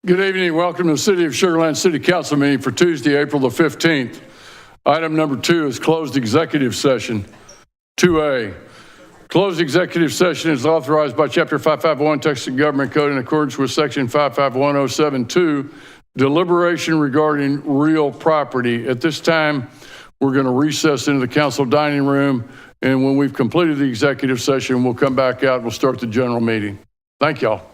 Good evening. Welcome to the City of Sugar Land City Council meeting for Tuesday, April the 15th. Item number 2 is closed executive session. 2A. Closed executive session is authorized by Chapter 551 Texas Government Code in accordance with Section 551072, deliberation regarding real property. At this time, we're going to recess into the council dining room, and when we've completed the executive session, we'll come back out and we'll start the general meeting. Thank y'all.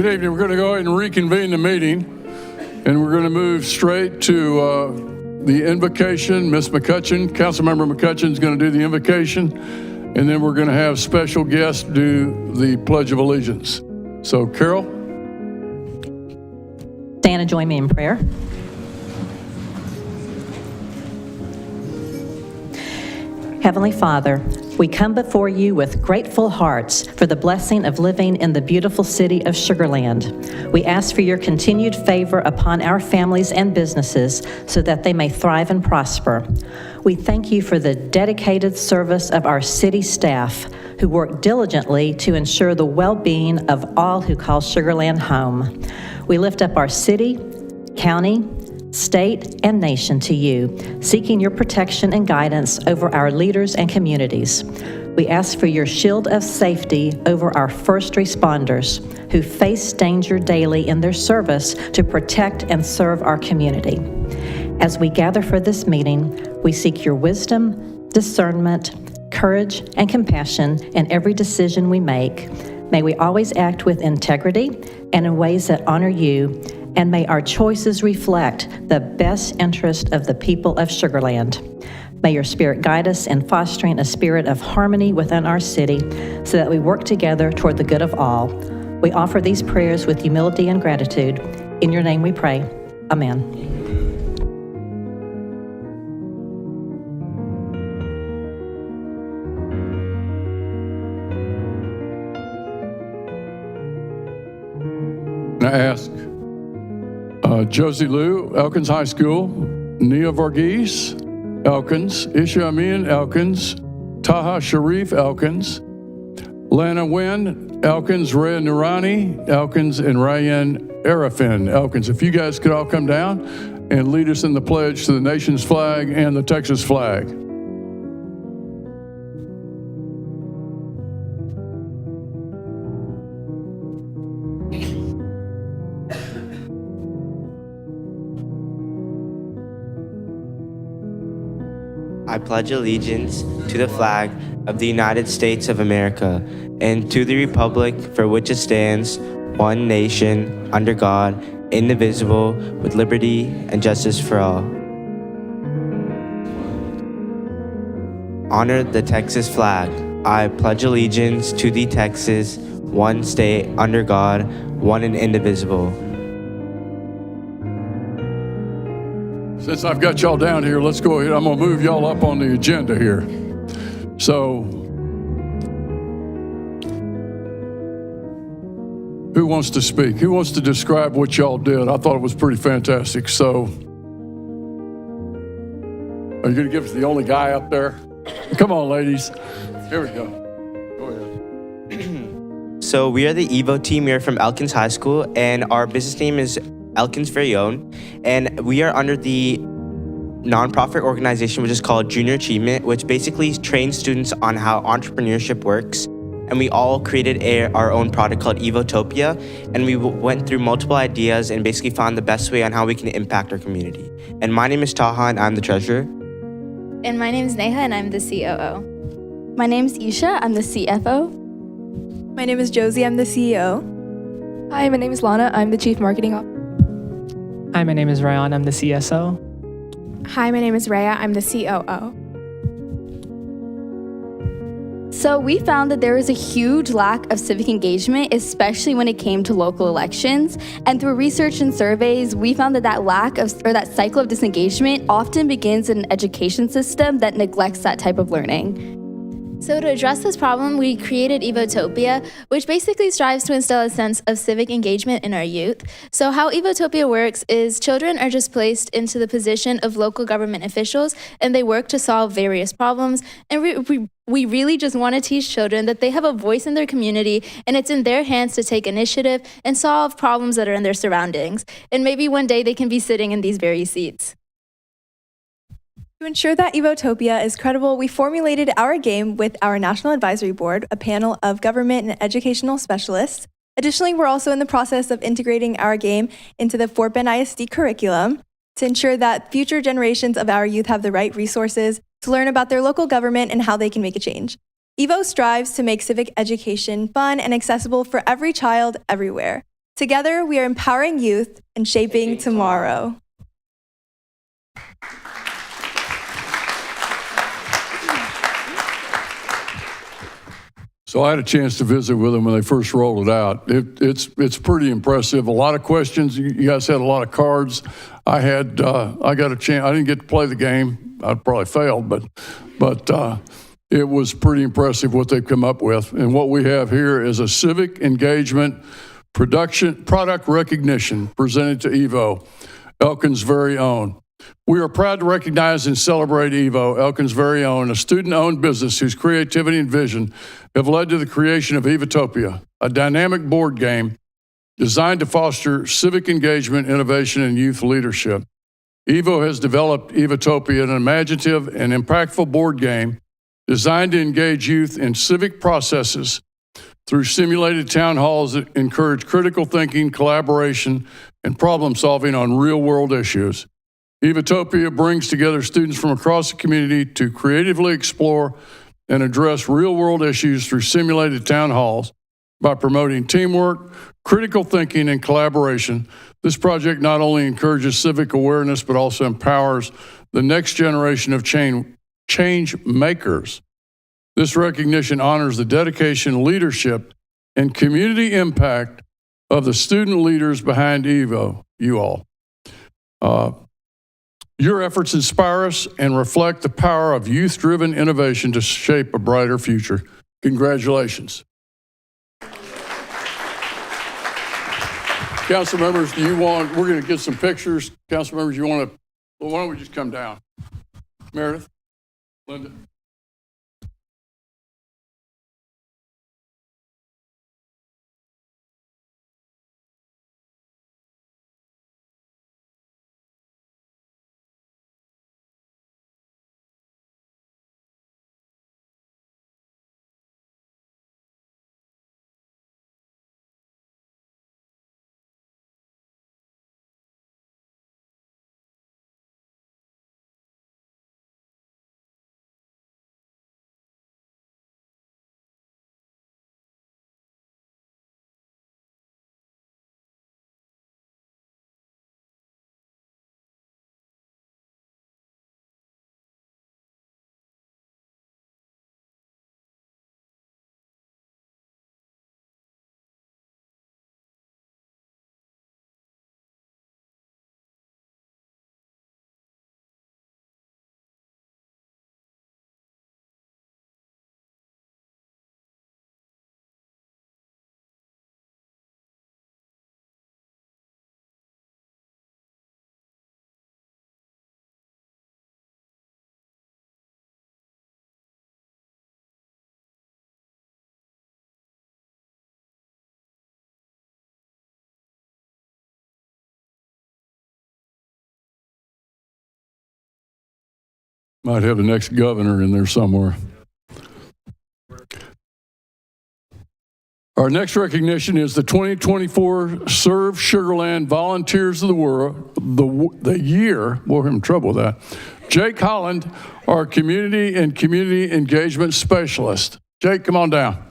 Good evening. We're going to go ahead and reconvene the meeting, and we're going to move straight to the invocation. Ms. McCutcheon, Councilmember McCutcheon is going to do the invocation, and then we're going to have special guests do the Pledge of Allegiance. So, Carol? Diana, join me in prayer. Heavenly Father, we come before you with grateful hearts for the blessing of living in the beautiful city of Sugar Land. We ask for your continued favor upon our families and businesses so that they may thrive and prosper. We thank you for the dedicated service of our city staff who work diligently to ensure the well-being of all who call Sugar Land home. We lift up our city, county, state, and nation to you, seeking your protection and guidance over our leaders and communities. We ask for your shield of safety over our first responders who face danger daily in their service to protect and serve our community. As we gather for this meeting, we seek your wisdom, discernment, courage, and compassion in every decision we make. May we always act with integrity and in ways that honor you, and may our choices reflect the best interest of the people of Sugar Land. May your spirit guide us in fostering a spirit of harmony within our city so that we work together toward the good of all. We offer these prayers with humility and gratitude. In your name we pray. Amen. I ask Josie Lou, Elkins High School, Nia Varghese, Elkins, Isha Amin, Elkins, Taha Sharif, Elkins, Lana Wynn, Elkins, Rhea Nurani, Elkins, and Ryan Arafin, Elkins. If you guys could all come down and lead us in the pledge to the nation's flag and the Texas flag. I pledge allegiance to the flag of the United States of America and to the republic for which it stands, one nation, under God, indivisible, with liberty and justice for all. Honor the Texas flag. I pledge allegiance to the Texas, one state, under God, one and indivisible. Since I've got y'all down here, let's go ahead. I'm going to move y'all up on the agenda here. So, who wants to speak? Who wants to describe what y'all did? I thought it was pretty fantastic. So, are you going to give us the only guy up there? Come on, ladies. Here we go. Go ahead. So we are the EVO team. We are from Elkins High School, and our business name is Elkins Very Own, and we are under the nonprofit organization which is called Junior Achievement, which basically trains students on how entrepreneurship works. And we all created our own product called Evotopia, and we went through multiple ideas and basically found the best way on how we can impact our community. And my name is Taha, and I'm the treasurer. And my name is Neha, and I'm the COO. My name is Isha, I'm the CFO. My name is Josie, I'm the CEO. Hi, my name is Lana, I'm the Chief Marketing Officer. Hi, my name is Ryan, I'm the CSO. Hi, my name is Rhea, I'm the COO. So we found that there was a huge lack of civic engagement, especially when it came to local elections. And through research and surveys, we found that that cycle of disengagement often begins in an education system that neglects that type of learning. So to address this problem, we created Evotopia, which basically strives to instill a sense of civic engagement in our youth. So how Evotopia works is children are just placed into the position of local government officials, and they work to solve various problems. And we really just want to teach children that they have a voice in their community, and it's in their hands to take initiative and solve problems that are in their surroundings. And maybe one day they can be sitting in these very seats. To ensure that Evotopia is credible, we formulated our game with our National Advisory Board, a panel of government and educational specialists. Additionally, we're also in the process of integrating our game into the Fort Bend ISD curriculum to ensure that future generations of our youth have the right resources to learn about their local government and how they can make a change. Evo strives to make civic education fun and accessible for every child everywhere. Together, we are empowering youth and shaping tomorrow. So I had a chance to visit with them when they first rolled it out. It's pretty impressive. A lot of questions. You guys had a lot of cards. I got a chance. I didn't get to play the game. I probably failed, but it was pretty impressive what they've come up with. And what we have here is a civic engagement product recognition presented to Evo, Elkin's very own. We are proud to recognize and celebrate Evo, Elkin's very own, a student-owned business whose creativity and vision have led to the creation of Evotopia, a dynamic board game designed to foster civic engagement, innovation, and youth leadership. Evo has developed Evotopia, an imaginative and impactful board game designed to engage youth in civic processes through simulated town halls that encourage critical thinking, collaboration, and problem solving on real-world issues. Evotopia brings together students from across the community to creatively explore and address real-world issues through simulated town halls by promoting teamwork, critical thinking, and collaboration. This project not only encourages civic awareness, but also empowers the next generation of change makers. This recognition honors the dedication, leadership, and community impact of the student leaders behind Evo, you all. Your efforts inspire us and reflect the power of youth-driven innovation to shape a brighter future. Congratulations. Council members, we're going to get some pictures. Council members, why don't we just come down? Meredith, Linda. Might have the next governor in there somewhere. Our next recognition is the 2024 Serve Sugar Land Volunteers of the World, the year. Boy, I'm in trouble with that. Jake Holland, our community and community engagement specialist. Jake, come on down.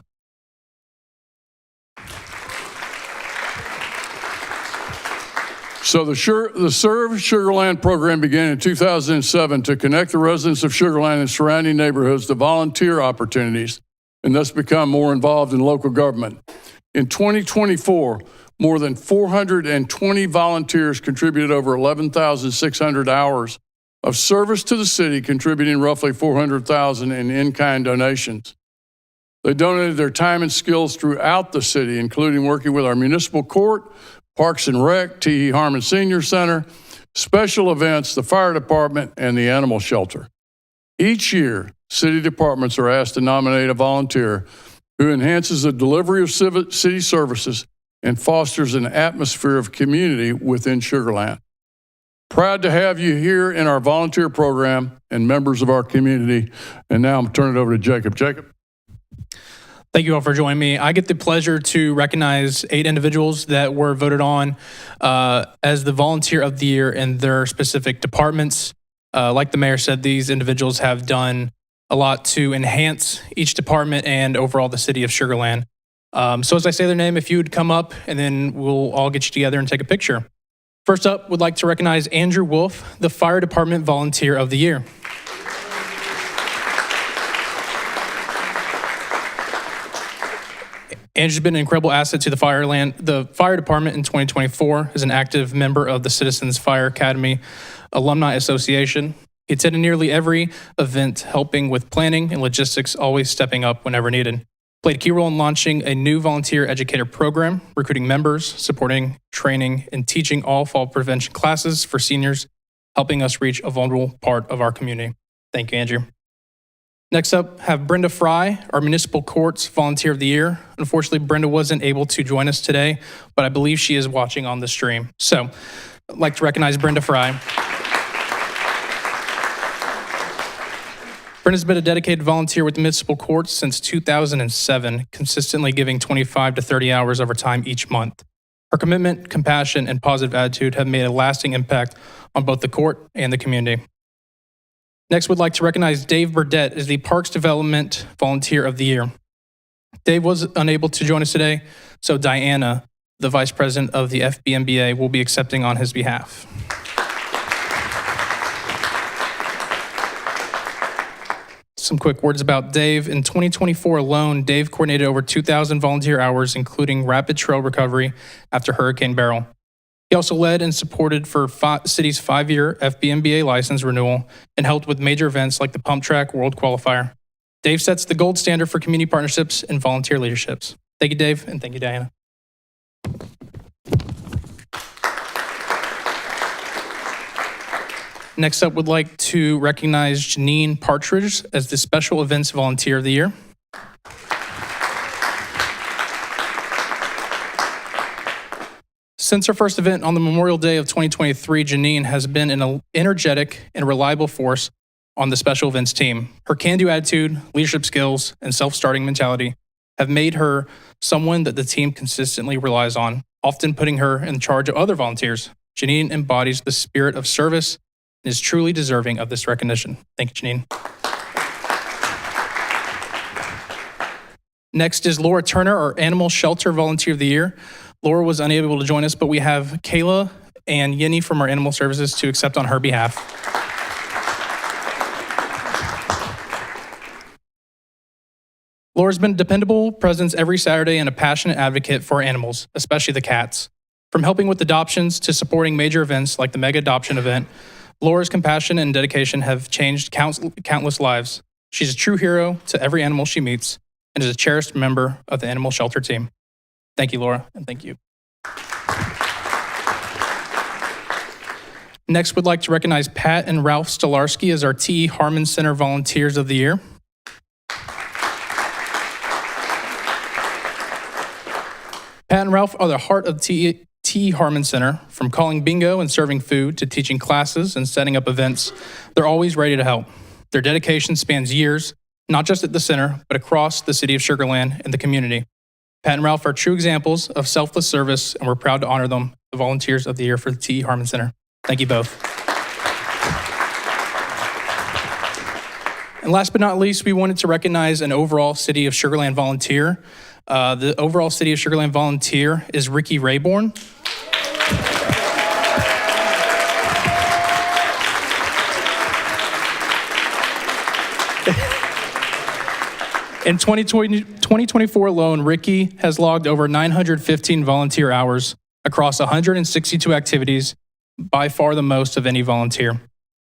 So the Serve Sugar Land program began in 2007 to connect the residents of Sugar Land and surrounding neighborhoods to volunteer opportunities and thus become more involved in local government. In 2024, more than 420 volunteers contributed over 11,600 hours of service to the city, contributing roughly $400,000 in-kind donations. They donated their time and skills throughout the city, including working with our municipal court, Parks and Rec, T.E. Harmon Senior Center, special events, the fire department, and the animal shelter. Each year, city departments are asked to nominate a volunteer who enhances the delivery of city services and fosters an atmosphere of community within Sugar Land. Proud to have you here in our volunteer program and members of our community. And now I'm turning it over to Jacob. Jacob. Thank you all for joining me. I get the pleasure to recognize 8 individuals that were voted on as the Volunteer of the Year in their specific departments. Like the mayor said, these individuals have done a lot to enhance each department and overall the city of Sugar Land. So as I say their name, if you would come up, and then we'll all get you together and take a picture. First up, would like to recognize Andrew Wolf, the Fire Department Volunteer of the Year. Andrew's been an incredible asset to the fire department in 2024 as an active member of the Citizens Fire Academy Alumni Association. He attended nearly every event, helping with planning and logistics, always stepping up whenever needed. Played a key role in launching a new volunteer educator program, recruiting members, supporting training, and teaching all fall prevention classes for seniors, helping us reach a vulnerable part of our community. Thank you, Andrew. Next up, have Brenda Fry, our Municipal Courts Volunteer of the Year. Unfortunately, Brenda wasn't able to join us today, but I believe she is watching on the stream. So I'd like to recognize Brenda Fry. Brenda's been a dedicated volunteer with the Municipal Courts since 2007, consistently giving 25 to 30 hours of her time each month. Her commitment, compassion, and positive attitude have made a lasting impact on both the court and the community. Next, we'd like to recognize Dave Burdett as the Parks Development Volunteer of the Year. Dave was unable to join us today, so Diana, the Vice President of the FBMBA, will be accepting on his behalf. Some quick words about Dave. In 2024 alone, Dave coordinated over 2,000 volunteer hours, including rapid trail recovery after Hurricane Beryl. He also led and supported for city's 5-year FBMBA license renewal and helped with major events like the Pump Track World Qualifier. Dave sets the gold standard for community partnerships and volunteer leaderships. Thank you, Dave, and thank you, Diana. Next up, would like to recognize Janine Partridge as the Special Events Volunteer of the Year. Since her first event on the Memorial Day of 2023, Janine has been an energetic and reliable force on the special events team. Her can-do attitude, leadership skills, and self-starting mentality have made her someone that the team consistently relies on, often putting her in charge of other volunteers. Janine embodies the spirit of service and is truly deserving of this recognition. Thank you, Janine. Next is Laura Turner, our Animal Shelter Volunteer of the Year. Laura was unable to join us, but we have Kayla and Yenny from our Animal Services to accept on her behalf. Laura's been a dependable presence every Saturday and a passionate advocate for our animals, especially the cats. From helping with adoptions to supporting major events like the Mega Adoption event, Laura's compassion and dedication have changed countless lives. She's a true hero to every animal she meets and is a cherished member of the Animal Shelter team. Thank you, Laura, and thank you. Next, we'd like to recognize Pat and Ralph Stolarski as our T.E. Harmon Center Volunteers of the Year. Pat and Ralph are the heart of T.E. Harmon Center. From calling bingo and serving food to teaching classes and setting up events, they're always ready to help. Their dedication spans years, not just at the center, but across the city of Sugar Land and the community. Pat and Ralph are true examples of selfless service, and we're proud to honor them, the Volunteers of the Year for the T.E. Harmon Center. Thank you both. And last but not least, we wanted to recognize an overall City of Sugar Land volunteer. The overall City of Sugar Land volunteer is Ricky Rayborn. In 2024 alone, Ricky has logged over 915 volunteer hours across 162 activities, by far the most of any volunteer.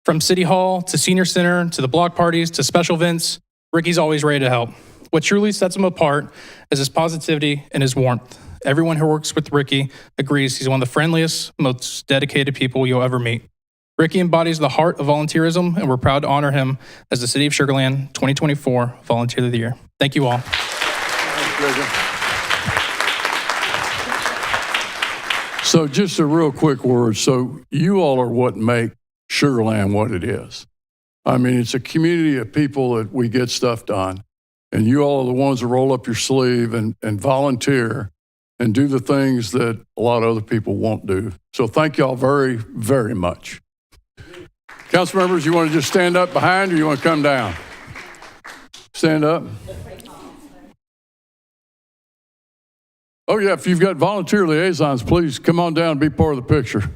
From City Hall to Senior Center to the block parties to special events, Ricky's always ready to help. What truly sets him apart is his positivity and his warmth. Everyone who works with Ricky agrees he's one of the friendliest, most dedicated people you'll ever meet. Ricky embodies the heart of volunteerism, and we're proud to honor him as the City of Sugar Land 2024 Volunteer of the Year. Thank you all. So just a real quick word. So you all are what make Sugar Land what it is. I mean, it's a community of people that we get stuff done. And you all are the ones that roll up your sleeve and volunteer and do the things that a lot of other people won't do. So thank y'all very, very much. Council members, you want to just stand up behind or you want to come down? Stand up. Oh, yeah, if you've got volunteer liaisons, please come on down and be part of the picture.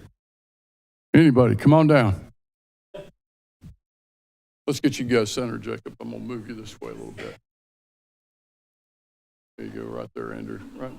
Anybody, come on down. Let's get you guys centered, Jacob. I'm going to move you this way a little bit. There you go, right there, Andrew. Right.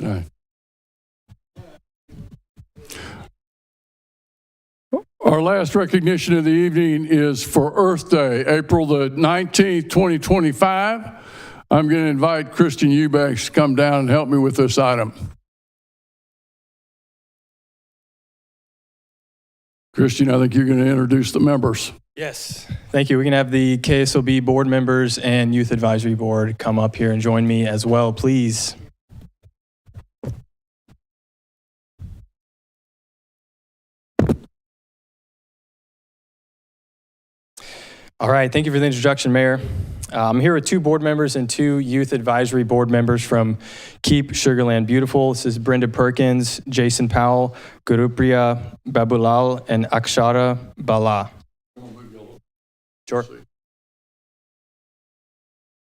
All right. Our last recognition of the evening is for Earth Day, April the 19th, 2025. I'm going to invite Christian Eubanks to come down and help me with this item. Christian, I think you're going to introduce the members. Yes, thank you. We can have the KSOB board members and Youth Advisory Board come up here and join me as well, please. All right, thank you for the introduction, Mayor. I'm here with two board members and two Youth Advisory Board members from Keep Sugarland Beautiful. This is Brenda Perkins, Jason Powell, Gurupriya Babulal, and Akshara Bala. Sure.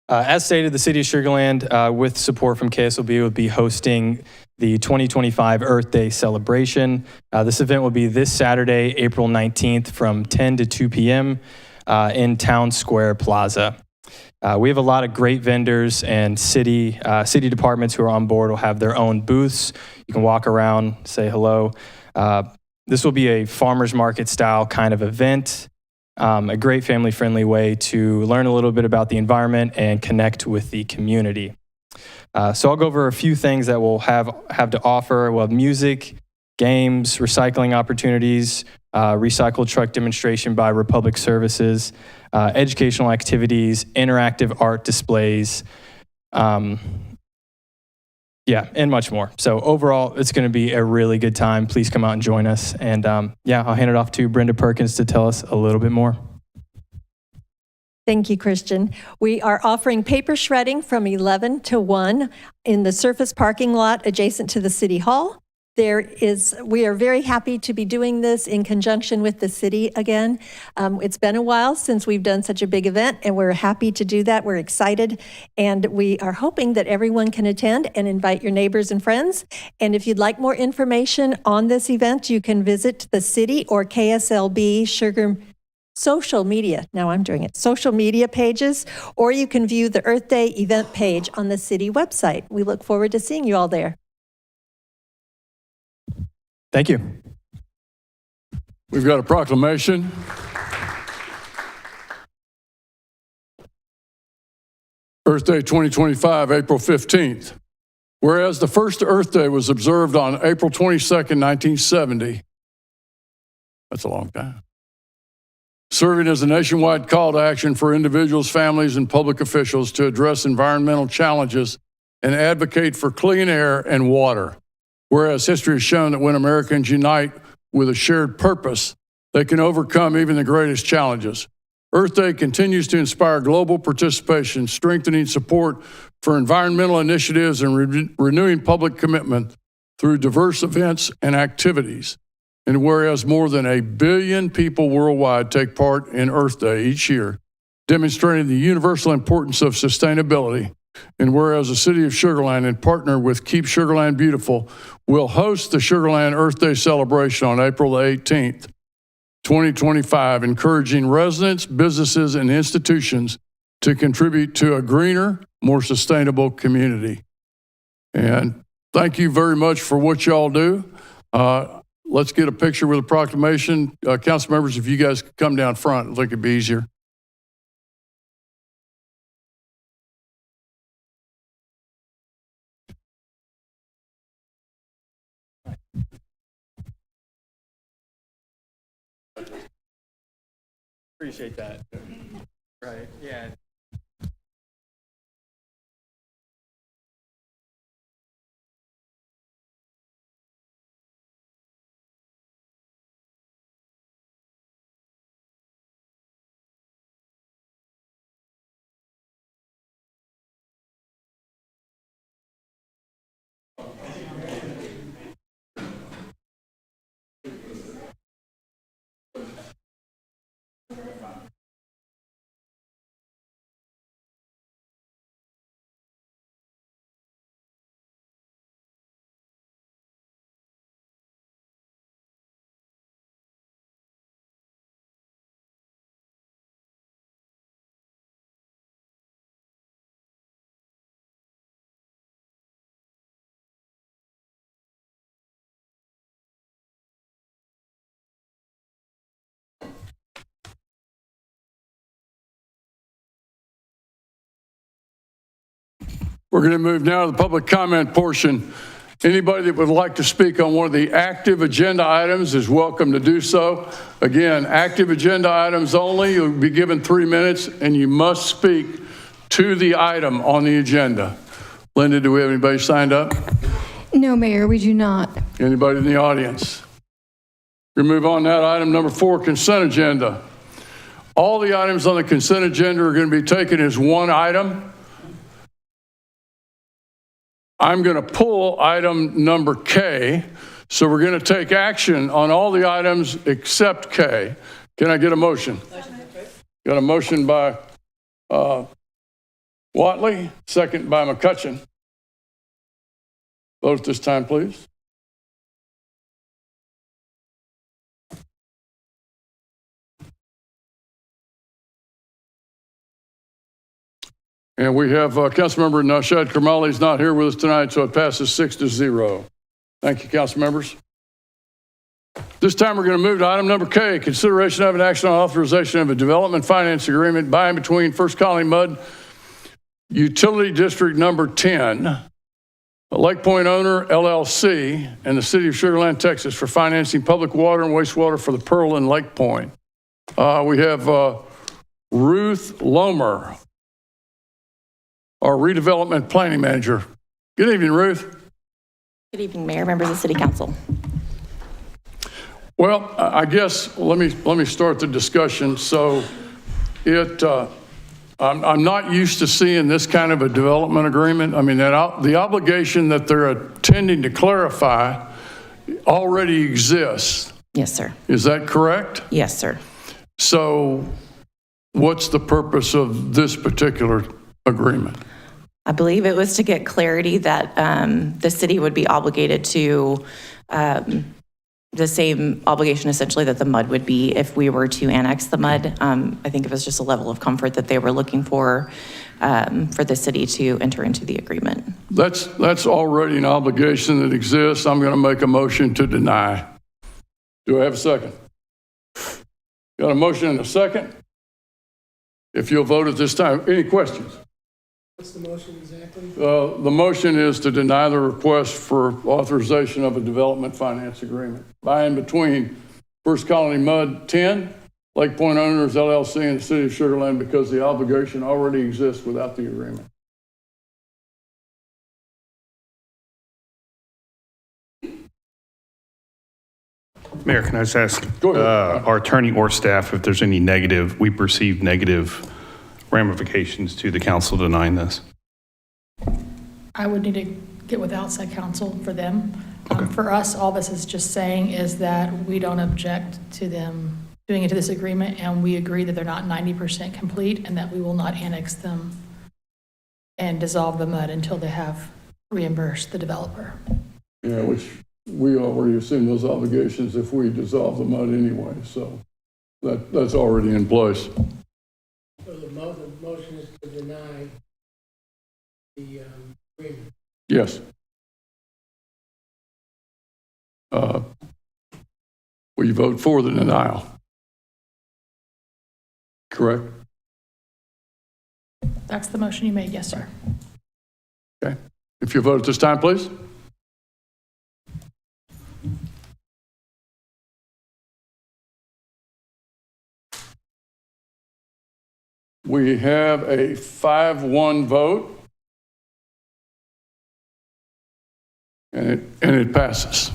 As stated, the City of Sugarland, with support from KSOB, will be hosting the 2025 Earth Day celebration. This event will be this Saturday, April 19th from 10 to 2 p.m. In Town Square Plaza. We have a lot of great vendors and city departments who are on board will have their own booths. You can walk around, say hello. This will be a farmer's market style kind of event, a great family-friendly way to learn a little bit about the environment and connect with the community. So I'll go over a few things that we'll have to offer. We'll have music, games, recycling opportunities, recycle truck demonstration by Republic Services, educational activities, interactive art displays, and much more. So overall, it's going to be a really good time. Please come out and join us. And I'll hand it off to Brenda Perkins to tell us a little bit more. Thank you, Christian. We are offering paper shredding from 11 to 1 in the surface parking lot adjacent to the City Hall. We are very happy to be doing this in conjunction with the city again. It's been a while since we've done such a big event, and we're happy to do that. We're excited, and we are hoping that everyone can attend and invite your neighbors and friends. And if you'd like more information on this event, you can visit the city or KSLB Sugar social media. Now I'm doing it. Social media pages, or you can view the Earth Day event page on the city website. We look forward to seeing you all there. Thank you. We've got a proclamation. Earth Day 2025, April 15th. Whereas the first Earth Day was observed on April 22nd, 1970. That's a long time. Serving as a nationwide call to action for individuals, families, and public officials to address environmental challenges and advocate for clean air and water. Whereas history has shown that when Americans unite with a shared purpose, they can overcome even the greatest challenges. Earth Day continues to inspire global participation, strengthening support for environmental initiatives and renewing public commitment through diverse events and activities. And whereas more than 1 billion people worldwide take part in Earth Day each year, demonstrating the universal importance of sustainability, and whereas the City of Sugar Land, in partner with Keep Sugar Land Beautiful, will host the Sugar Land Earth Day celebration on April the 18th, 2025, encouraging residents, businesses, and institutions to contribute to a greener, more sustainable community. And thank you very much for what y'all do. Let's get a picture with a proclamation. Council members, if you guys could come down front, I think it'd be easier. Appreciate that. Right, yeah. We're going to move now to the public comment portion. Anybody that would like to speak on one of the active agenda items is welcome to do so. Again, active agenda items only. You'll be given 3 minutes, and you must speak to the item on the agenda. Linda, do we have anybody signed up? No, Mayor, we do not. Anybody in the audience? We move on now to item number 4, consent agenda. All the items on the consent agenda are going to be taken as one item. I'm going to pull item number K, so we're going to take action on all the items except K. Can I get a motion? Got a motion by Watley, second by McCutcheon. Vote at this time, please. And we have Councilmember Naushad Karmali is not here with us tonight, so it passes 6-0. Thank you, council members. This time we're going to move to item number K, consideration of an action on authorization of a development finance agreement by and between First Colony Mud Utility District number 10, Lake Point Owner LLC, and the City of Sugar Land, Texas for financing public water and wastewater for the Pearl and Lake Point. We have Ruth Lomer, our redevelopment planning manager. Good evening, Ruth. Good evening, Mayor, members of City Council. Well, I guess let me start the discussion. So I'm not used to seeing this kind of a development agreement. I mean, the obligation that they're intending to clarify already exists. Yes, sir. Is that correct? Yes, sir. So what's the purpose of this particular agreement? I believe it was to get clarity that the city would be obligated to the same obligation essentially that the MUD would be if we were to annex the MUD. I think it was just a level of comfort that they were looking for the city to enter into the agreement. That's already an obligation that exists. I'm going to make a motion to deny. Do I have a second? Got a motion and a second? If you'll vote at this time. Any questions? What's the motion exactly? The motion is to deny the request for authorization of a development finance agreement by and between First Colony Mud 10, Lake Point Owners LLC, and the City of Sugar Land because the obligation already exists without the agreement. Mayor, can I just ask Go ahead. our attorney or staff if there's any negative, we perceive negative ramifications to the council denying this? I would need to get with outside counsel for them. Okay. For us, all this is just saying is that we don't object to them doing into this agreement, and we agree that they're not 90% complete and that we will not annex them and dissolve the MUD until they have reimbursed the developer. Yeah, which we already assume those obligations if we dissolve the MUD anyway, so that's already in place. So the motion is to deny the agreement. Yes. Will you vote for the denial? Correct? That's the motion you made, yes, sir. Okay. If you vote at this time, please. We have a 5-1 vote. And it passes.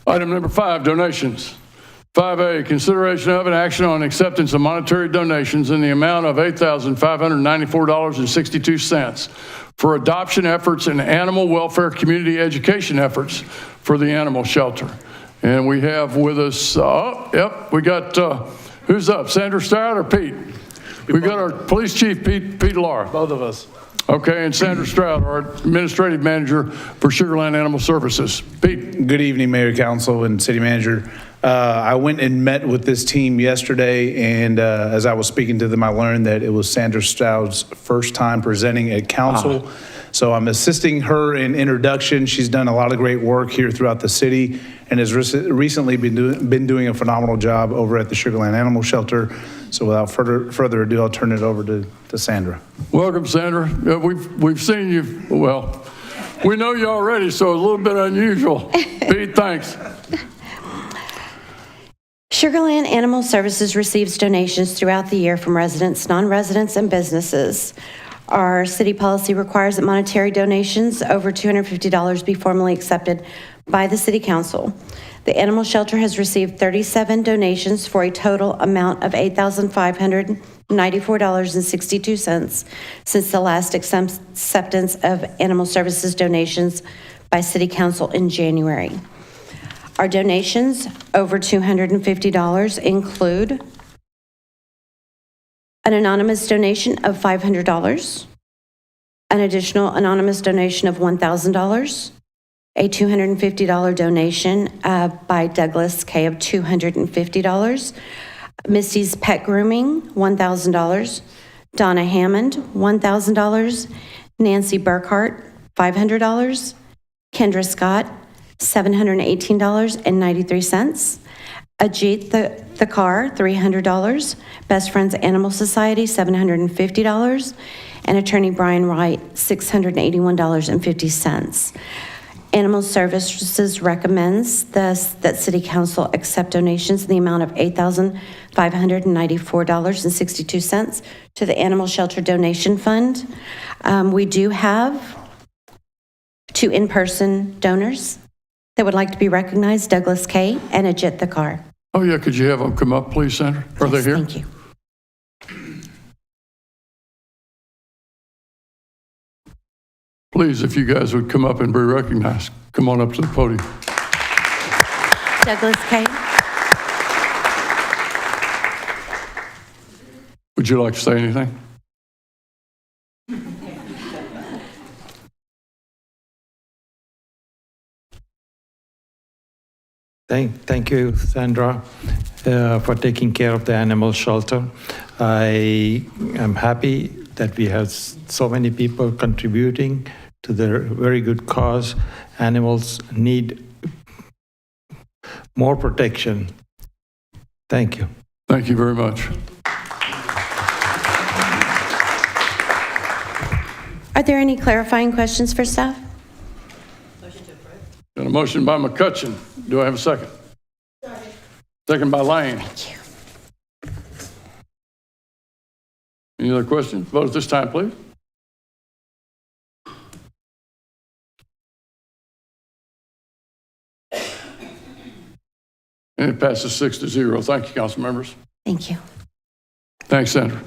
Item number 5, donations. 5A, consideration of an action on acceptance of monetary donations in the amount of $8,594.62 for adoption efforts and animal welfare community education efforts for the animal shelter. And we have with us, we got, who's up, Sandra Stroud or Pete? We got our police chief, Pete Lara. Both of us. Okay, and Sandra Stroud, our administrative manager for Sugar Land Animal Services. Pete. Good evening, Mayor, Council, and City Manager. I went and met with this team yesterday, and as I was speaking to them, I learned that it was Sandra Stroud's first time presenting at council. So I'm assisting her in introduction. She's done a lot of great work here throughout the city and has recently been doing a phenomenal job over at the Sugar Land Animal Shelter. So without further ado, I'll turn it over to Sandra. Welcome, Sandra. We've seen you, well, we know you already, so a little bit unusual. Pete, thanks. Sugar Land Animal Services receives donations throughout the year from residents, non-residents, and businesses. Our city policy requires that monetary donations over $250 be formally accepted by the City Council. The animal shelter has received 37 donations for a total amount of $8,594.62 since the last acceptance of animal services donations by City Council in January. Our donations over $250 include an anonymous donation of $500, an additional anonymous donation of $1,000, a $250 donation by Douglas K. of $250, Misty's Pet Grooming, $1,000, Donna Hammond, $1,000, Nancy Burkhart, $500, Kendra Scott, $718.93, Ajit the Car, $300, Best Friends Animal Society, $750, and Attorney Brian Wright, $681.50. Animal Services recommends that City Council accept donations in the amount of $8,594.62 to the Animal Shelter Donation Fund. We do have 2 in-person donors that would like to be recognized, Douglas K. and Ajit the Car. Oh, yeah, could you have them come up, please, Sandra? Are they here? Thank you. Please, if you guys would come up and be recognized, come on up to the podium. Douglas K. Would you like to say anything? Thank you, Sandra, for taking care of the animal shelter. I am happy that we have so many people contributing to the very good cause. Animals need more protection. Thank you. Thank you very much. Are there any clarifying questions for staff? Got a motion by McCutcheon. Do I have a second? Second by Lane. Thank you. Any other questions? Vote at this time, please. And it passes 6-0. Thank you, council members. Thank you. Thanks, Sandra.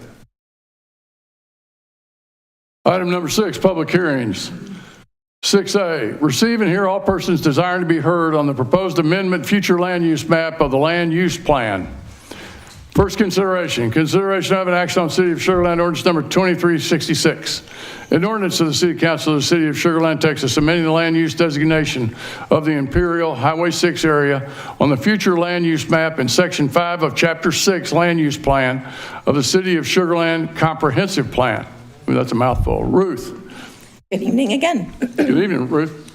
Item number 6, public hearings. 6A, receive and hear all persons desiring to be heard on the proposed amendment future land use map of the land use plan. First consideration of an action on City of Sugar Land ordinance number 2366. An ordinance of the City Council of the City of Sugar Land, Texas, amending the land use designation of the Imperial Highway 6 area on the future land use map in Section 5 of Chapter 6 Land Use Plan of the City of Sugar Land Comprehensive Plan. Ooh, that's a mouthful. Ruth. Good evening again. Good evening, Ruth.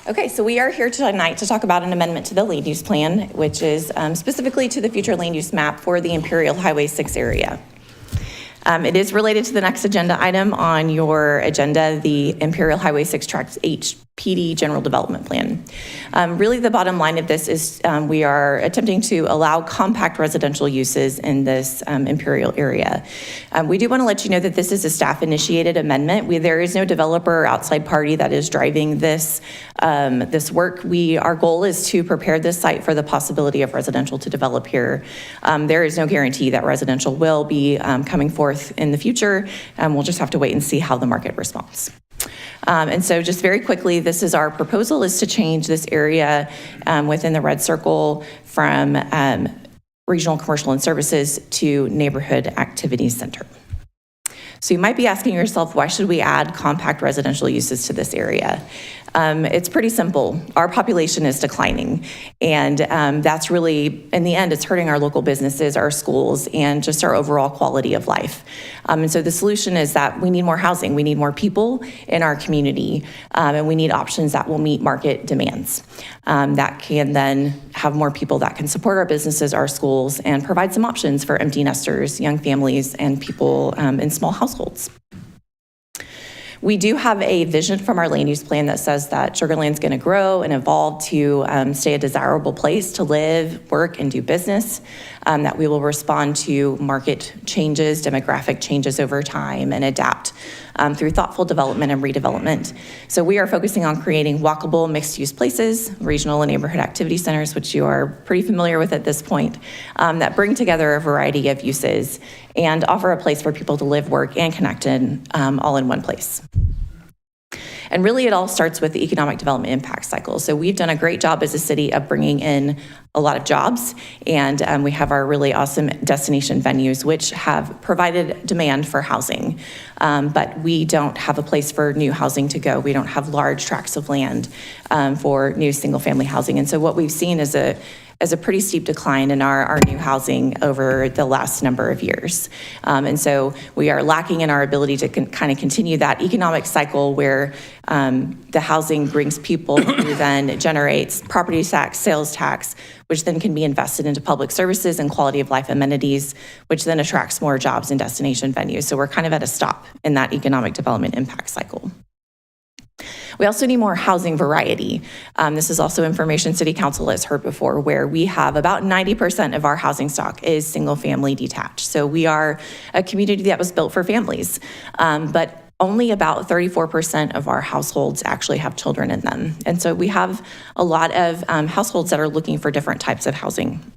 Okay, so we are here tonight to talk about an amendment to the land use plan, which is specifically to the future land use map for the Imperial Highway 6 area. It is related to the next agenda item on your agenda, the Imperial Highway 6 Tract PD General Development Plan. Really, the bottom line of this is we are attempting to allow compact residential uses in this Imperial area. We do want to let you know that this is a staff-initiated amendment. There is no developer or outside party that is driving this work. Our goal is to prepare this site for the possibility of residential to develop here. There is no guarantee that residential will be coming forth in the future. We'll just have to wait and see how the market responds. And so just very quickly, this is our proposal, is to change this area within the red circle from regional commercial and services to neighborhood activities center. So you might be asking yourself, why should we add compact residential uses to this area? It's pretty simple. Our population is declining, and that's really, in the end, it's hurting our local businesses, our schools, and just our overall quality of life. And so the solution is that we need more housing. We need more people in our community, and we need options that will meet market demands that can then have more people that can support our businesses, our schools, and provide some options for empty nesters, young families, and people in small households. We do have a vision from our land use plan that says that Sugar Land's going to grow and evolve to stay a desirable place to live, work, and do business, that we will respond to market changes, demographic changes over time, and adapt through thoughtful development and redevelopment. So we are focusing on creating walkable mixed-use places, regional and neighborhood activity centers, which you are pretty familiar with at this point, that bring together a variety of uses and offer a place for people to live, work, and connect in all in one place. And really, it all starts with the economic development impact cycle. So we've done a great job as a city of bringing in a lot of jobs, and we have our really awesome destination venues, which have provided demand for housing. But we don't have a place for new housing to go. We don't have large tracts of land for new single-family housing. And so what we've seen is a pretty steep decline in our new housing over the last number of years. And so we are lacking in our ability to kind of continue that economic cycle where the housing brings people who then generates property tax, sales tax, which then can be invested into public services and quality of life amenities, which then attracts more jobs and destination venues. So we're kind of at a stop in that economic development impact cycle. We also need more housing variety. This is also information City Council has heard before, where we have about 90% of our housing stock is single family detached. So we are a community that was built for families, but only about 34% of our households actually have children in them. And so we have a lot of households that are looking for different types of housing.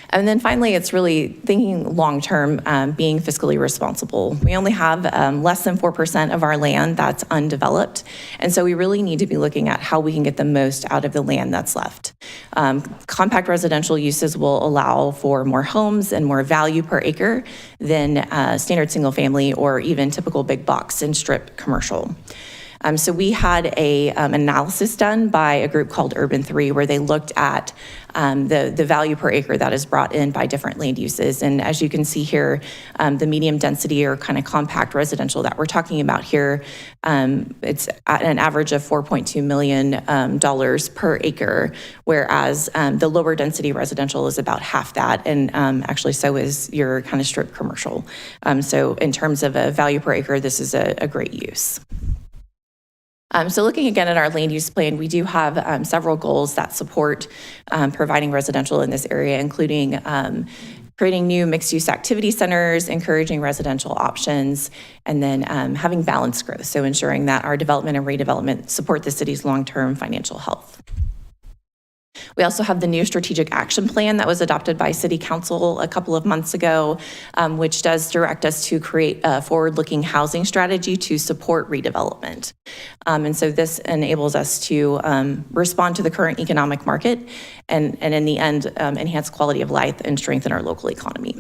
And then finally, it's really thinking long-term, being fiscally responsible. We only have less than 4% of our land that's undeveloped. And so we really need to be looking at how we can get the most out of the land that's left. Compact residential uses will allow for more homes and more value per acre than standard single family or even typical big box and strip commercial. So we had an analysis done by a group called Urban 3 where they looked at the value per acre that is brought in by different land uses. And as you can see here, the medium density or kind of compact residential that we're talking about here, it's at an average of $4.2 million per acre, whereas the lower density residential is about half that. And actually so is your kind of strip commercial. So in terms of a value per acre, this is a great use. So looking again at our land use plan, we do have several goals that support providing residential in this area, including creating new mixed-use activity centers, encouraging residential options, and then having balanced growth, so ensuring that our development and redevelopment support the city's long-term financial health. We also have the new strategic action plan that was adopted by City Council a couple of months ago, which does direct us to create a forward-looking housing strategy to support redevelopment. And so this enables us to respond to the current economic market and in the end, enhance quality of life and strengthen our local economy.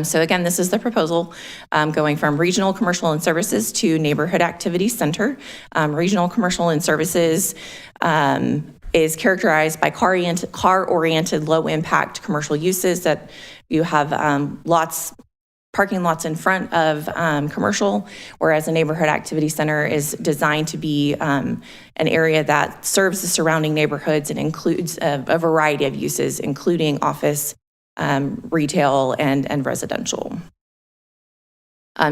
So again, this is the proposal going from regional commercial and services to neighborhood activity center. Regional commercial and services is characterized by car-oriented, low-impact commercial uses that you have parking lots in front of commercial, whereas a neighborhood activity center is designed to be an area that serves the surrounding neighborhoods and includes a variety of uses, including office, retail, and residential.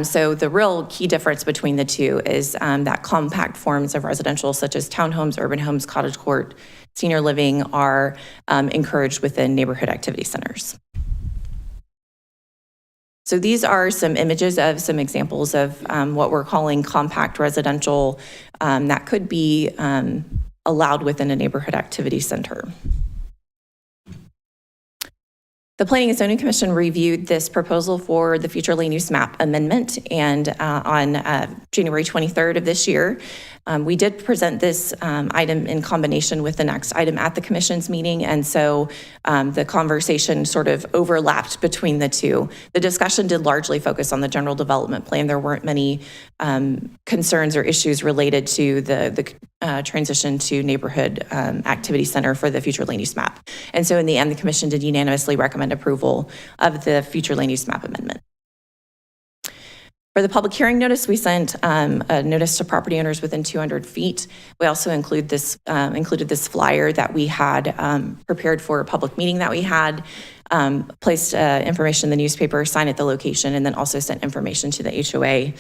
So the real key difference between the two is that compact forms of residential, such as townhomes, urban homes, cottage court, senior living, are encouraged within neighborhood activity centers. So these are some images of some examples of what we're calling compact residential that could be allowed within a neighborhood activity center. The Planning and Zoning Commission reviewed this proposal for the future land use map amendment, and on January 23rd of this year, we did present this item in combination with the next item at the commission's meeting, and so the conversation sort of overlapped between the two. The discussion did largely focus on the general development plan. There weren't many concerns or issues related to the transition to neighborhood activity center for the future land use map. And so in the end, the commission did unanimously recommend approval of the future land use map amendment. For the public hearing notice, we sent a notice to property owners within 200 feet. We also included this flyer that we had prepared for a public meeting that we had, placed information in the newspaper, sign at the location, and then also sent information to the HOA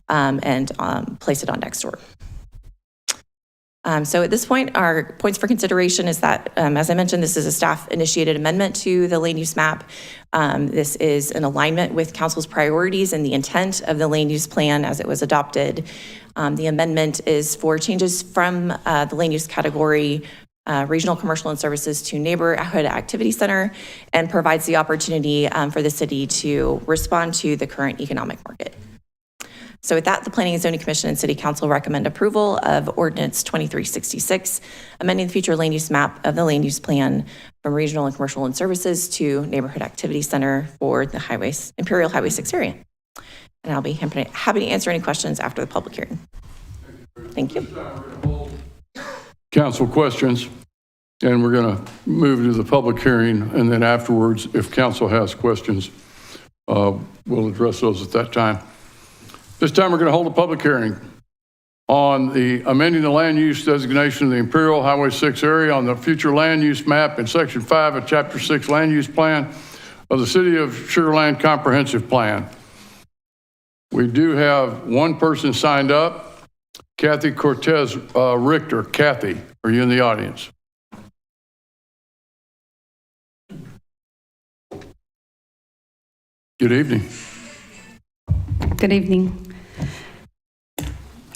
and placed it on Nextdoor. So at this point, our points for consideration is that, as I mentioned, this is a staff-initiated amendment to the land use map. This is in alignment with council's priorities and the intent of the land use plan as it was adopted. The amendment is for changes from the land use category regional commercial and services to neighborhood activity center, and provides the opportunity for the city to respond to the current economic market. So with that, the Planning and Zoning Commission and City Council recommend approval of Ordinance 2366, amending the future land use map of the land use plan from regional and commercial and services to neighborhood activity center for the Imperial Highway 6 area. And I'll be happy to answer any questions after the public hearing. Thank you. Council questions, and we're going to move to the public hearing, and then afterwards, if council has questions, we'll address those at that time. This time we're going to hold a public hearing on the amending the land use designation of the Imperial Highway 6 area on the future land use map in Section 5 of Chapter 6 Land Use Plan of the City of Sugar Land Comprehensive Plan. We do have one person signed up, Kathy Cortez Richter. Kathy, are you in the audience? Good evening. Good evening.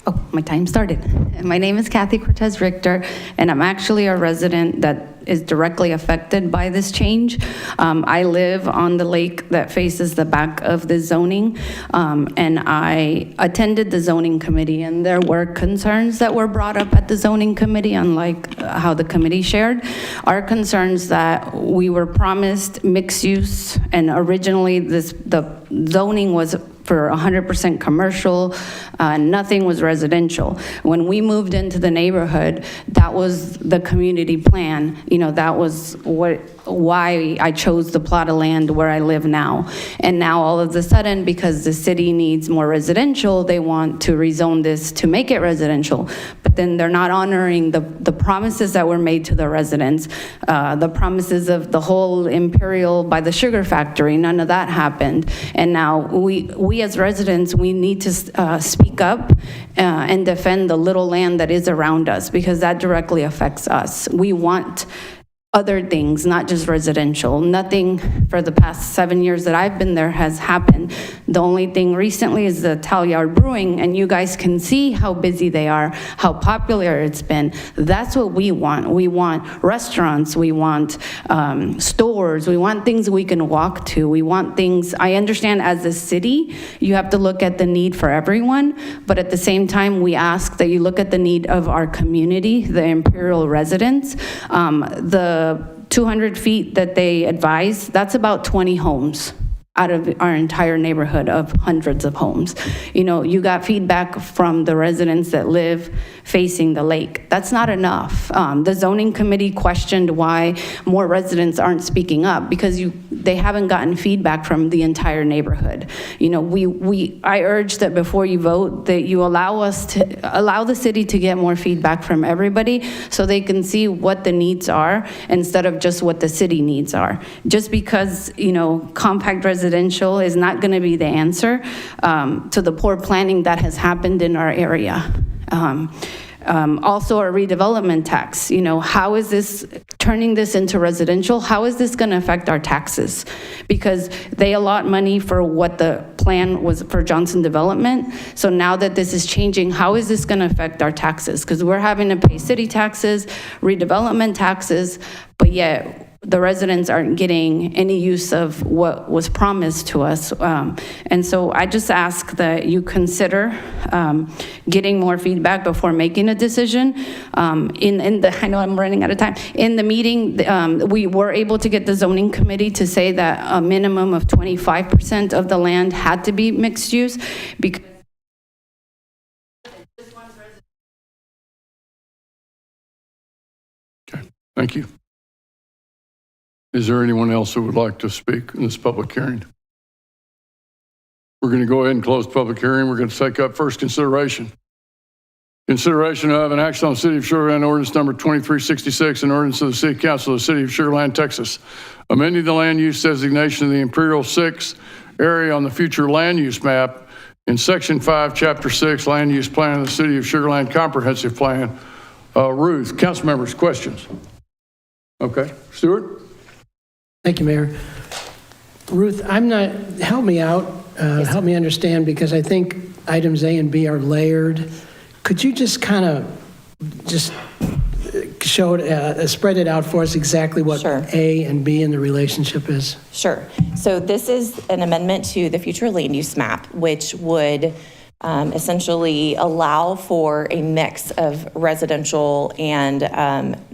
Oh, my time started. My name is Kathy Cortez Richter, and I'm actually a resident that is directly affected by this change. I live on the lake that faces the back of the zoning, and I attended the zoning committee, and there were concerns that were brought up at the zoning committee, unlike how the committee shared. Our concerns that we were promised mixed use, and originally the zoning was for 100% commercial, nothing was residential. When we moved into the neighborhood, that was the community plan. You know, that was why I chose the plot of land where I live now. And now all of a sudden, because the city needs more residential, they want to rezone this to make it residential. But then they're not honoring the promises that were made to the residents, the promises of the whole Imperial by the sugar factory. None of that happened. And now we as residents, we need to speak up and defend the little land that is around us, because that directly affects us. We want other things, not just residential. Nothing for the past 7 years that I've been there has happened. The only thing recently is the Talyard Brewing, and you guys can see how busy they are, how popular it's been. That's what we want. We want restaurants, we want stores, we want things we can walk to, we want things, I understand as a city, you have to look at the need for everyone, but at the same time, we ask that you look at the need of our community, the Imperial residents. The 200 feet that they advise, that's about 20 homes out of our entire neighborhood of hundreds of homes. You know, you got feedback from the residents that live facing the lake. That's not enough. The zoning committee questioned why more residents aren't speaking up, because they haven't gotten feedback from the entire neighborhood. You know, I urge that before you vote, that you allow the city to get more feedback from everybody so they can see what the needs are instead of just what the city needs are. Just because, you know, compact residential is not going to be the answer to the poor planning that has happened in our area. Also, a redevelopment tax. You know, how is this, turning this into residential, how is this going to affect our taxes? Because they allot money for what the plan was for Johnson Development. So now that this is changing, how is this going to affect our taxes? Because we're having to pay city taxes, redevelopment taxes, but yet the residents aren't getting any use of what was promised to us. And so I just ask that you consider getting more feedback before making a decision. I know I'm running out of time. In the meeting, we were able to get the zoning committee to say that a minimum of 25% of the land had to be mixed use, because Thank you. Is there anyone else who would like to speak in this public hearing? We're going to go ahead and close the public hearing. We're going to take up first consideration. Consideration of an action on the City of Sugar Land Ordinance Number 2366, an ordinance of the City Council of the City of Sugar Land, Texas, amending the land use designation of the Imperial 6 area on the future land use map in Section 5, Chapter 6, Land Use Plan of the City of Sugar Land Comprehensive Plan. Ruth, council members, questions? Okay. Stuart? Thank you, Mayor. Ruth, help me out, help me understand, because I think items A and B are layered. Could you just kind of just show it, spread it out for us exactly what A and B in the relationship is? Sure. So this is an amendment to the future land use map, which would essentially allow for a mix of residential and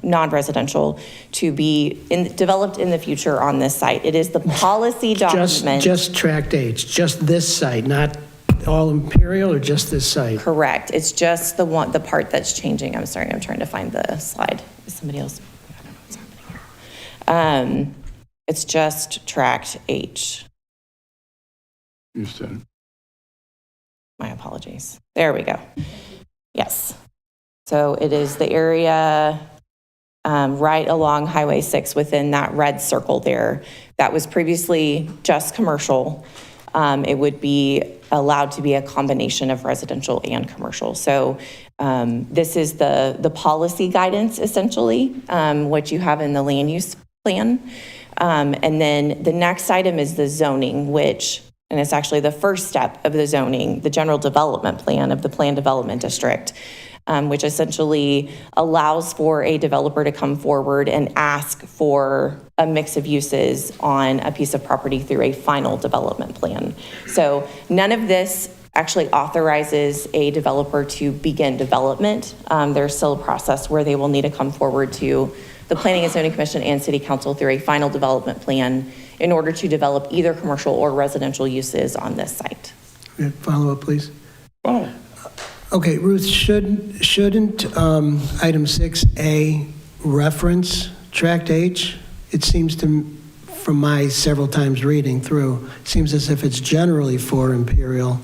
non-residential to be developed in the future on this site. It is the policy document. Just tract H, just this site, not all Imperial, or just this site? Correct. It's just the part that's changing. I'm sorry, I'm trying to find the slide. Is somebody else? I don't know what's happening here. It's just tract H. You said it. My apologies. There we go. Yes. So it is the area right along Highway 6 within that red circle there. That was previously just commercial. It would be allowed to be a combination of residential and commercial. So this is the policy guidance, essentially, what you have in the land use plan. And then the next item is the zoning, and it's actually the first step of the zoning, the general development plan of the planned development district, which essentially allows for a developer to come forward and ask for a mix of uses on a piece of property through a final development plan. So none of this actually authorizes a developer to begin development. There's still a process where they will need to come forward to the Planning and Zoning Commission and City Council through a final development plan in order to develop either commercial or residential uses on this site. Follow up, please. Oh. Okay, Ruth, shouldn't item 6A reference tract H? It seems to, from my several times reading through, it seems as if it's generally for Imperial.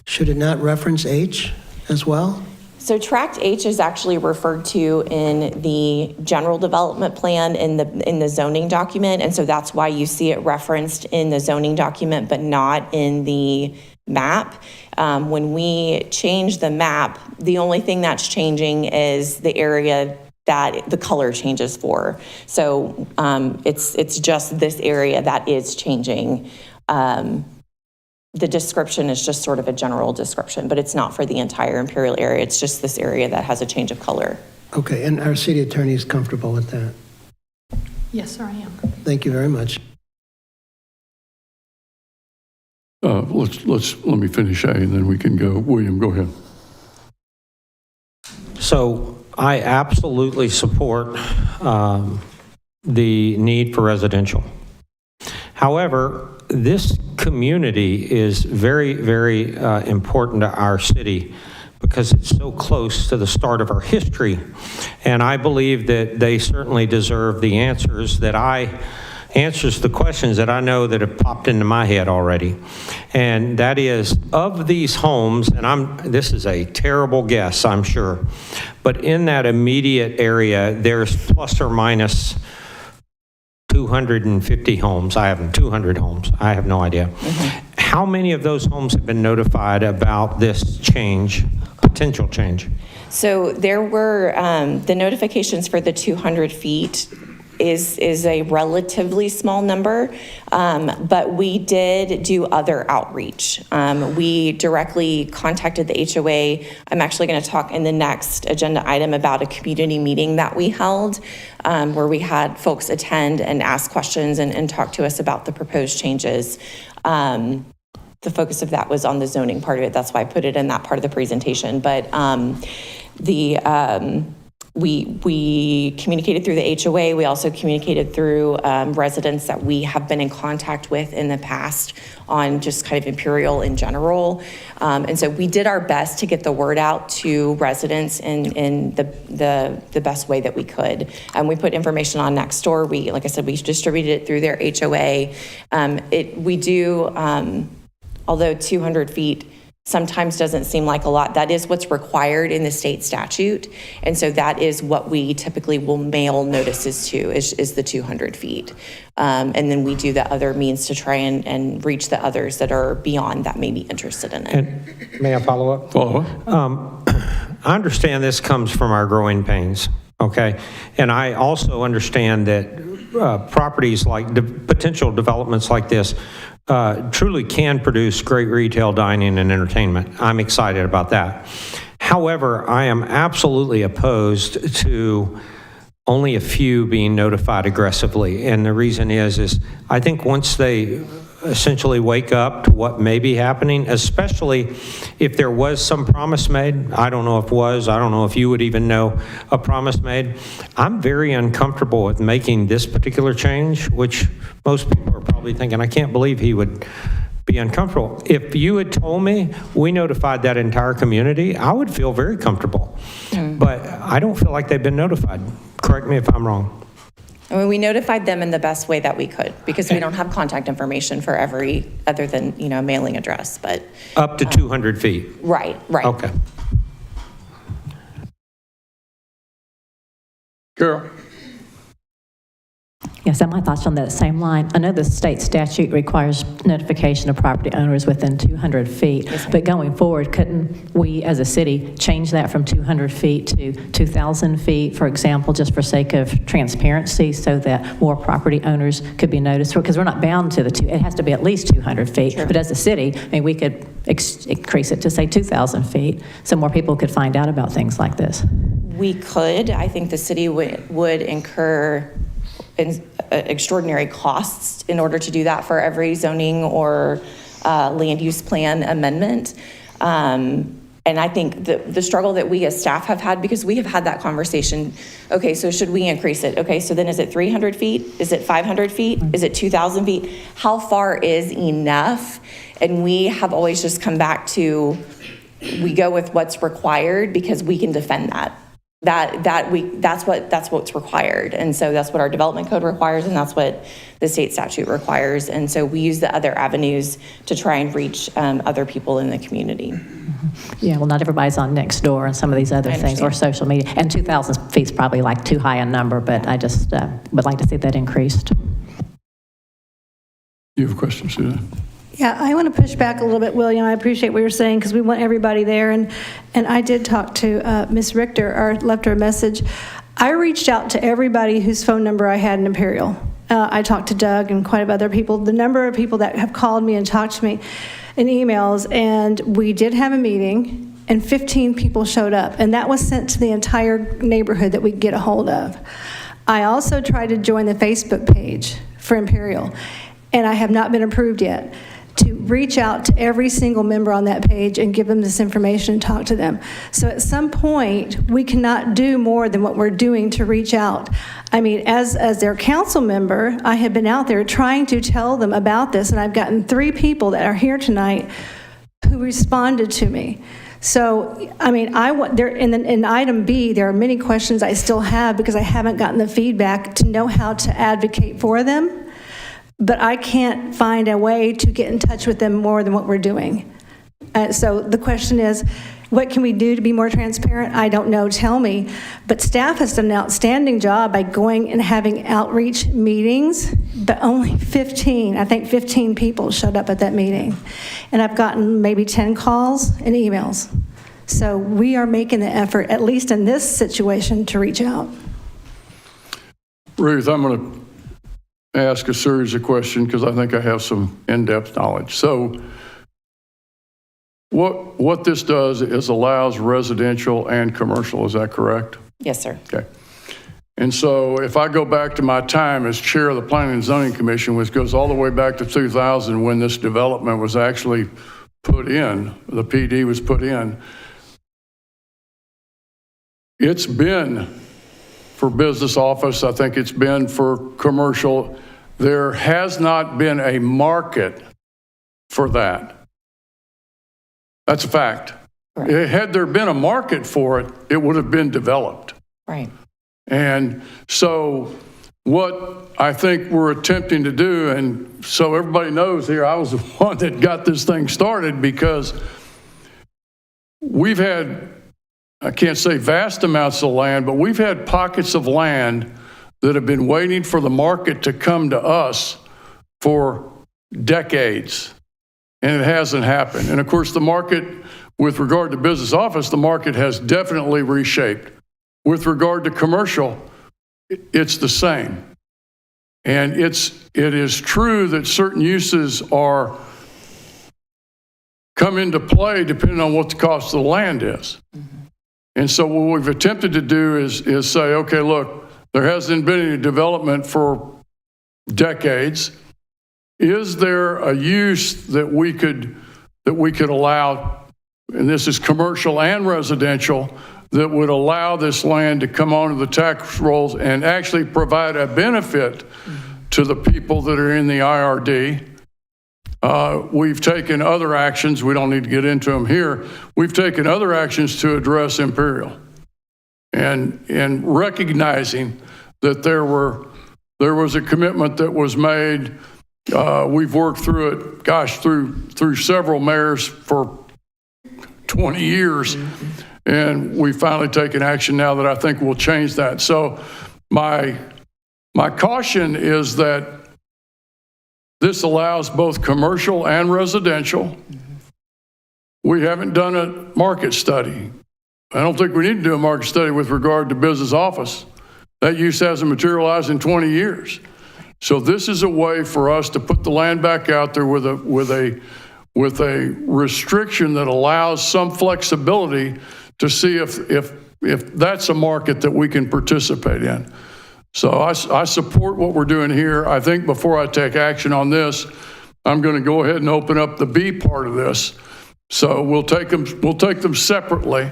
Should it not reference H as well? So tract H is actually referred to in the general development plan in the zoning document, and so that's why you see it referenced in the zoning document but not in the map. When we change the map, the only thing that's changing is the area that the color changes for. So it's just this area that is changing. The description is just sort of a general description, but it's not for the entire Imperial area. It's just this area that has a change of color. Okay, and our city attorney is comfortable with that? Yes, sir, I am. Thank you very much. Let me finish A and then we can go. William, go ahead. So I absolutely support the need for residential. However, this community is very, very important to our city because it's so close to the start of our history. And I believe that they certainly deserve the answers to the questions that I know that have popped into my head already. And that is, of these homes, and this is a terrible guess, I'm sure, but in that immediate area, there's plus or minus 250 homes. 200 homes. I have no idea. How many of those homes have been notified about this change, potential change? So there were, the notifications for the 200 feet is a relatively small number, but we did do other outreach. We directly contacted the HOA. I'm actually going to talk in the next agenda item about a community meeting that we held where we had folks attend and ask questions and talk to us about the proposed changes. The focus of that was on the zoning part of it. That's why I put it in that part of the presentation. But we communicated through the HOA. We also communicated through residents that we have been in contact with in the past on just kind of Imperial in general. And so we did our best to get the word out to residents in the best way that we could. We put information on Nextdoor. Like I said, we distributed it through their HOA. Although 200 feet sometimes doesn't seem like a lot, that is what's required in the state statute. And so that is what we typically will mail notices to is the 200 feet. And then we do the other means to try and reach the others that are beyond that may be interested in it. And may I follow up? Follow up. I understand this comes from our growing pains, okay? And I also understand that properties like potential developments like this truly can produce great retail dining and entertainment. I'm excited about that. However, I am absolutely opposed to only a few being notified aggressively. And the reason is I think once they essentially wake up to what may be happening, especially if there was some promise made. I don't know if you would even know a promise made. I'm very uncomfortable with making this particular change, which most people are probably thinking, I can't believe he would be uncomfortable. If you had told me we notified that entire community, I would feel very comfortable. But I don't feel like they've been notified. Correct me if I'm wrong. I mean, we notified them in the best way that we could because we don't have contact information for every other than, mailing address, but. Up to 200 feet. Right. Okay. Carol. Yes, and my thoughts on that same line. I know the state statute requires notification of property owners within 200 feet, but going forward, couldn't we as a city change that from 200 feet to 2,000 feet, for example, just for sake of transparency so that more property owners could be noticed? Because we're not bound to it has to be at least 200 feet, but as a city, we could increase it to say 2,000 feet so more people could find out about things like this. We could. I think the city would incur extraordinary costs in order to do that for every zoning or land use plan amendment. And I think the struggle that we as staff have had, because we have had that conversation, okay, so should we increase it? Okay, so then is it 300 feet? Is it 500 feet? Is it 2,000 feet? How far is enough? And we have always just come back to, we go with what's required because we can defend that. That's what's required. And so that's what our development code requires, and that's what the state statute requires. And so we use the other avenues to try and reach other people in the community. Yeah, well, not everybody's on Nextdoor and some of these other things or social media. And 2,000 feet is probably like too high a number, but I just would like to see that increased. You have a question, Susan? Yeah, I want to push back a little bit, William. I appreciate what you're saying because we want everybody there. And I did talk to Ms. Richter, or left her a message. I reached out to everybody whose phone number I had in Imperial. I talked to Doug and quite a few other people. The number of people that have called me and talked to me in emails, and we did have a meeting, and 15 people showed up, and that was sent to the entire neighborhood that we could get a hold of. I also tried to join the Facebook page for Imperial, and I have not been approved yet to reach out to every single member on that page and give them this information and talk to them. So at some point, we cannot do more than what we're doing to reach out. I mean, as their council member, I have been out there trying to tell them about this, and I've gotten 3 people that are here tonight who responded to me. So, I mean, in item B, there are many questions I still have because I haven't gotten the feedback to know how to advocate for them. But I can't find a way to get in touch with them more than what we're doing. So the question is, what can we do to be more transparent? I don't know, tell me. But staff has done an outstanding job by going and having outreach meetings, but only 15 people showed up at that meeting. And I've gotten maybe 10 calls and emails. So we are making the effort, at least in this situation, to reach out. Ruth, I'm going to ask a series of questions because I think I have some in-depth knowledge. So what this does is allows residential and commercial, is that correct? Yes, sir. Okay. And so if I go back to my time as chair of the Planning and Zoning Commission, which goes all the way back to 2000 when this development was actually put in, the PD was put in, it's been for business office, I think it's been for commercial. There has not been a market for that. That's a fact. Right. Had there been a market for it, it would have been developed. Right. And so what I think we're attempting to do, and so everybody knows here, I was the one that got this thing started because we've had, I can't say vast amounts of land, but we've had pockets of land that have been waiting for the market to come to us for decades, and it hasn't happened. And of course, the market, with regard to business office, the market has definitely reshaped. With regard to commercial, it's the same. And it is true that certain uses come into play depending on what the cost of the land is. And so what we've attempted to do is say, okay, look, there hasn't been any development for decades. Is there a use that we could allow, and this is commercial and residential, that would allow this land to come onto the tax rolls and actually provide a benefit to the people that are in the IRD? We've taken other actions. We don't need to get into them here. We've taken other actions to address Imperial. And recognizing that there was a commitment that was made. We've worked through it, through several mayors for 20 years. And we've finally taken action now that I think will change that. So my caution is that this allows both commercial and residential. We haven't done a market study. I don't think we need to do a market study with regard to business office. That use hasn't materialized in 20 years. So this is a way for us to put the land back out there with a restriction that allows some flexibility to see if that's a market that we can participate in. So I support what we're doing here. I think before I take action on this, I'm going to go ahead and open up the B part of this. So we'll take them separately,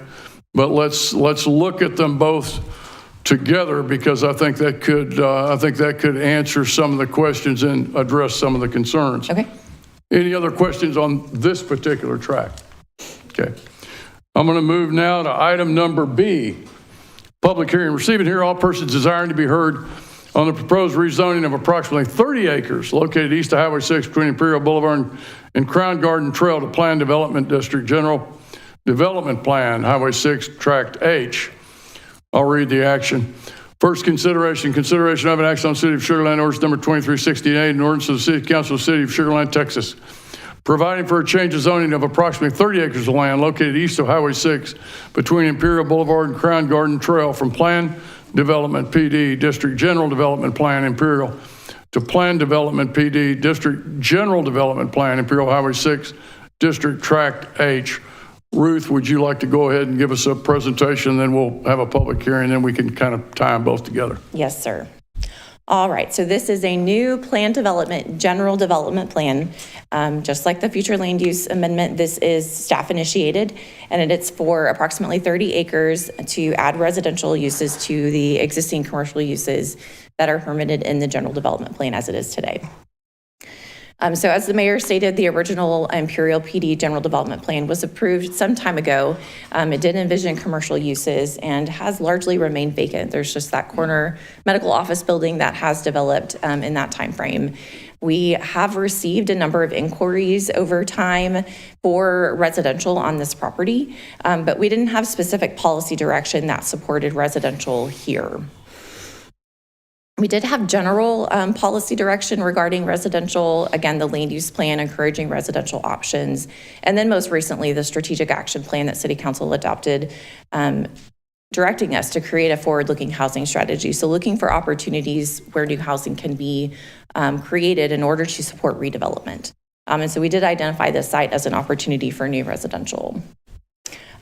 but let's look at them both together because I think that could answer some of the questions and address some of the concerns. Okay. Any other questions on this particular track? Okay. I'm going to move now to item number B. Public hearing. Receive and hear all persons desiring to be heard on the proposed rezoning of approximately 30 acres located east of Highway 6 between Imperial Boulevard and Crown Garden Trail to Planned Development District General Development Plan, Highway 6, Tract H. I'll read the action. First consideration of an action on the City of Sugar Land Ordinance number 2368, an ordinance of the City Council of the City of Sugar Land, Texas, providing for a change of zoning of approximately 30 acres of land located east of Highway 6 between Imperial Boulevard and Crown Garden Trail from Plan Development PD, District General Development Plan, Imperial, to Plan Development PD, District General Development Plan, Imperial Highway 6, District Tract H. Ruth, would you like to go ahead and give us a presentation, then we'll have a public hearing, then we can kind of tie them both together. Yes, sir. All right, so this is a new plan development, general development plan. Just like the future land use amendment, this is staff initiated, and it's for approximately 30 acres to add residential uses to the existing commercial uses that are permitted in the general development plan as it is today. So as the mayor stated, the original Imperial PD general development plan was approved some time ago. It did envision commercial uses and has largely remained vacant. There's just that corner medical office building that has developed in that time frame. We have received a number of inquiries over time for residential on this property, but we didn't have specific policy direction that supported residential here. We did have general policy direction regarding residential, again, the land use plan encouraging residential options, and then most recently the strategic action plan that City Council adopted, directing us to create a forward-looking housing strategy. So looking for opportunities where new housing can be created in order to support redevelopment. And so we did identify this site as an opportunity for new residential.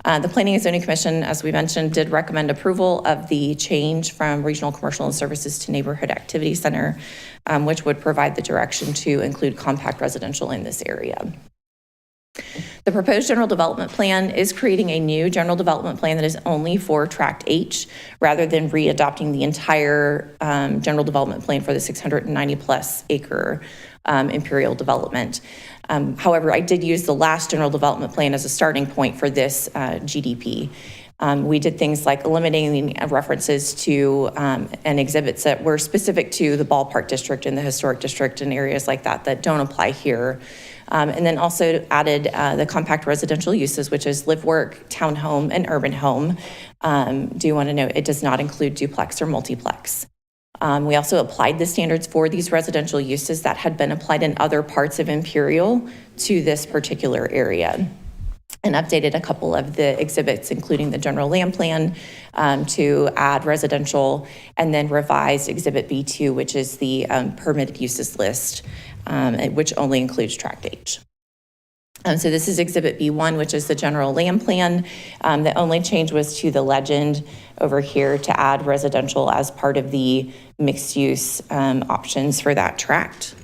The Planning and Zoning Commission, as we mentioned, did recommend approval of the change from Regional Commercial and Services to Neighborhood Activity Center, which would provide the direction to include compact residential in this area. The proposed general development plan is creating a new general development plan that is only for Tract H, rather than readopting the entire general development plan for the 690 plus acre Imperial development. However, I did use the last general development plan as a starting point for this GDP. We did things like eliminating references to and exhibits that were specific to the ballpark district and the historic district and areas like that that don't apply here. And then also added the compact residential uses, which is live, work, townhome, and urban home. Do want to note it does not include duplex or multiplex. We also applied the standards for these residential uses that had been applied in other parts of Imperial to this particular area, and updated a couple of the exhibits, including the general land plan to add residential, and then revised Exhibit B2, which is the permitted uses list, which only includes Tract H. So this is Exhibit B1, which is the general land plan. The only change was to the legend over here to add residential as part of the mixed use options for that tract.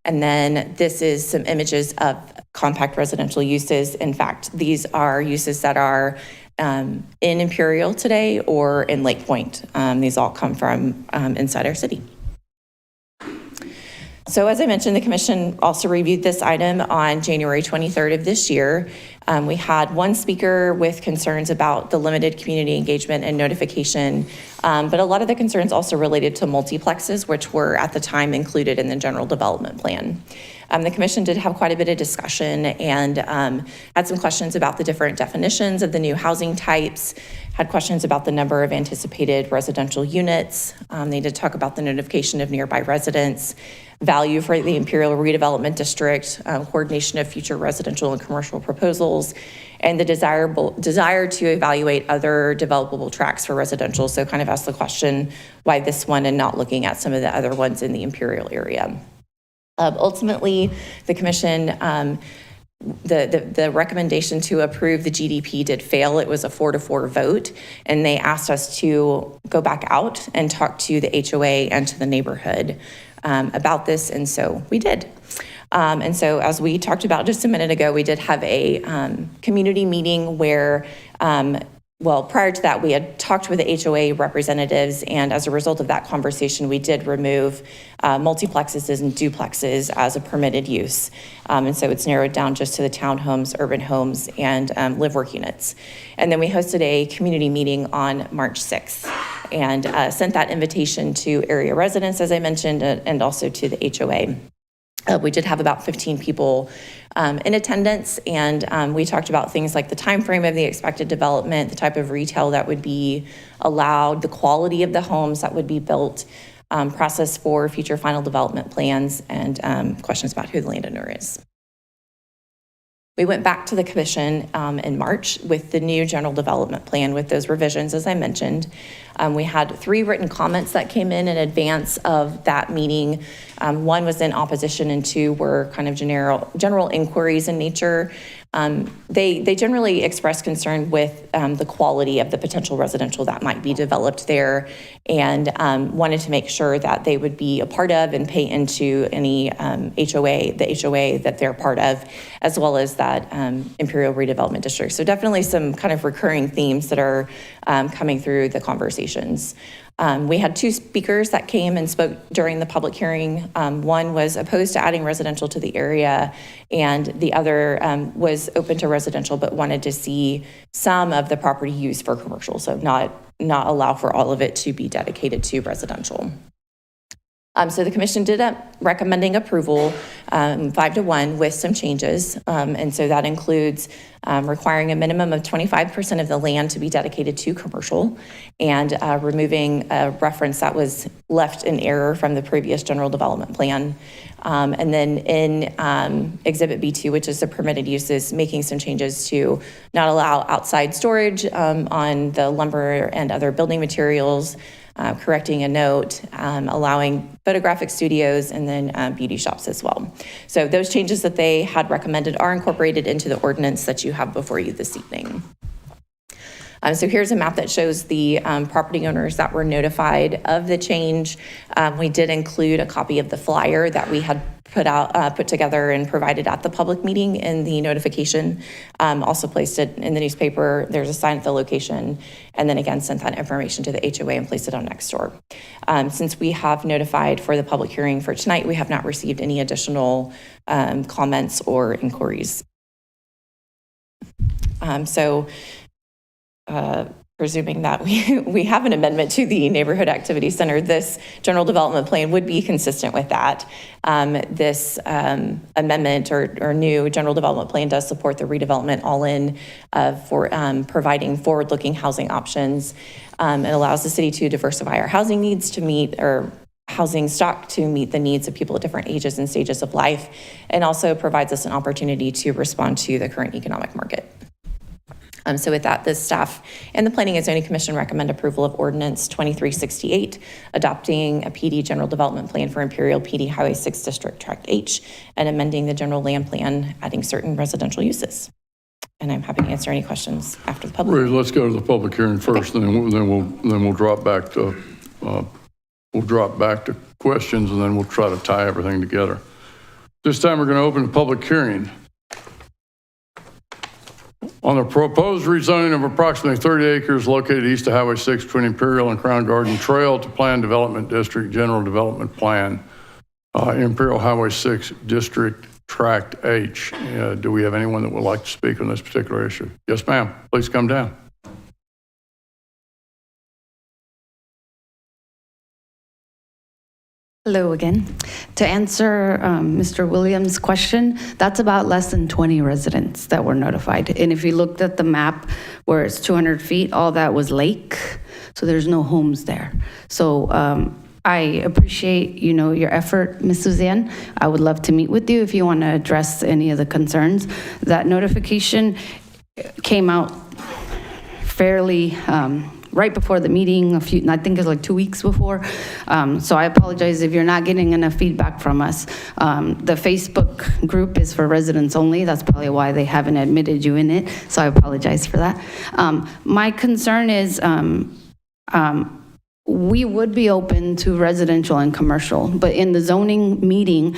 And then this is some images of compact residential uses. In fact, these are uses that are in Imperial today or in Lake Point. These all come from inside our city. So as I mentioned, the commission also reviewed this item on January 23rd of this year. We had one speaker with concerns about the limited community engagement and notification, but a lot of the concerns also related to multiplexes, which were at the time included in the general development plan. The commission did have quite a bit of discussion and had some questions about the different definitions of the new housing types, had questions about the number of anticipated residential units. They did talk about the notification of nearby residents, value for the Imperial Redevelopment District, coordination of future residential and commercial proposals, and the desire to evaluate other developable tracts for residential. So kind of asked the question, why this one and not looking at some of the other ones in the Imperial area? Ultimately, the commission, the recommendation to approve the GDP did fail. It was a 4-4 vote, and they asked us to go back out and talk to the HOA and to the neighborhood about this, and so we did. And so as we talked about just a minute ago, we did have a community meeting where well, prior to that, we had talked with the HOA representatives, and as a result of that conversation, we did remove multiplexes and duplexes as a permitted use. And so it's narrowed down just to the townhomes, urban homes, and live-work units. And then we hosted a community meeting on March 6th and sent that invitation to area residents, as I mentioned, and also to the HOA. We did have about 15 people in attendance, and we talked about things like the time frame of the expected development, the type of retail that would be allowed, the quality of the homes that would be built, process for future final development plans, and questions about who the landowner is. We went back to the commission in March with the new general development plan with those revisions, as I mentioned. We had 3 written comments that came in advance of that meeting. 1 was in opposition and 2 were kind of general inquiries in nature. They generally express concern with the quality of the potential residential that might be developed there, and wanted to make sure that they would be a part of and pay into any the HOA that they're part of, as well as that Imperial Redevelopment District. So definitely some kind of recurring themes that are coming through the conversations. We had 2 speakers that came and spoke during the public hearing. One was opposed to adding residential to the area, and the other was open to residential but wanted to see some of the property used for commercial, so not allow for all of it to be dedicated to residential. So the commission did up recommending approval 5-1 with some changes. And so that includes requiring a minimum of 25% of the land to be dedicated to commercial, and removing a reference that was left in error from the previous general development plan. And then in Exhibit B2, which is the permitted uses, making some changes to not allow outside storage on the lumber and other building materials, correcting a note, allowing photographic studios, and then beauty shops as well. So those changes that they had recommended are incorporated into the ordinance that you have before you this evening. So here's a map that shows the property owners that were notified of the change. We did include a copy of the flyer that we had put together and provided at the public meeting in the notification. Also placed it in the newspaper. There's a sign at the location, and then again sent that information to the HOA and placed it on Nextdoor. Since we have notified for the public hearing for tonight, we have not received any additional comments or inquiries. Presuming that we have an amendment to the Neighborhood Activity Center, this general development plan would be consistent with that. This amendment or new general development plan does support the redevelopment all-in for providing forward-looking housing options. It allows the city to diversify our housing needs to meet, or housing stock to meet the needs of people at different ages and stages of life, and also provides us an opportunity to respond to the current economic market. So with that, the staff and the Planning and Zoning Commission recommend approval of Ordinance 2368, adopting a PD General Development Plan for Imperial PD Highway 6 District Tract H, and amending the General Land Plan, adding certain residential uses. And I'm happy to answer any questions after the public. Let's go to the public hearing first, okay. then we'll drop back to questions, and then we'll try to tie everything together. This time we're going to open the public hearing on the proposed rezoning of approximately 30 acres located east of Highway 6 between Imperial and Crown Garden Trail to Planned Development District General Development Plan, Imperial Highway 6 District Tract H. Do we have anyone that would like to speak on this particular issue? Yes, ma'am. Please come down. Hello again. To answer Mr. Williams' question, that's about less than 20 residents that were notified. And if you looked at the map where it's 200 feet, all that was lake, so there's no homes there. So I appreciate, your effort, Ms. Suzanne. I would love to meet with you if you want to address any of the concerns. That notification came out fairly right before the meeting, I think it's like 2 weeks before. So I apologize if you're not getting enough feedback from us. The Facebook group is for residents only. That's probably why they haven't admitted you in it. So I apologize for that. My concern is we would be open to residential and commercial, but in the zoning meeting,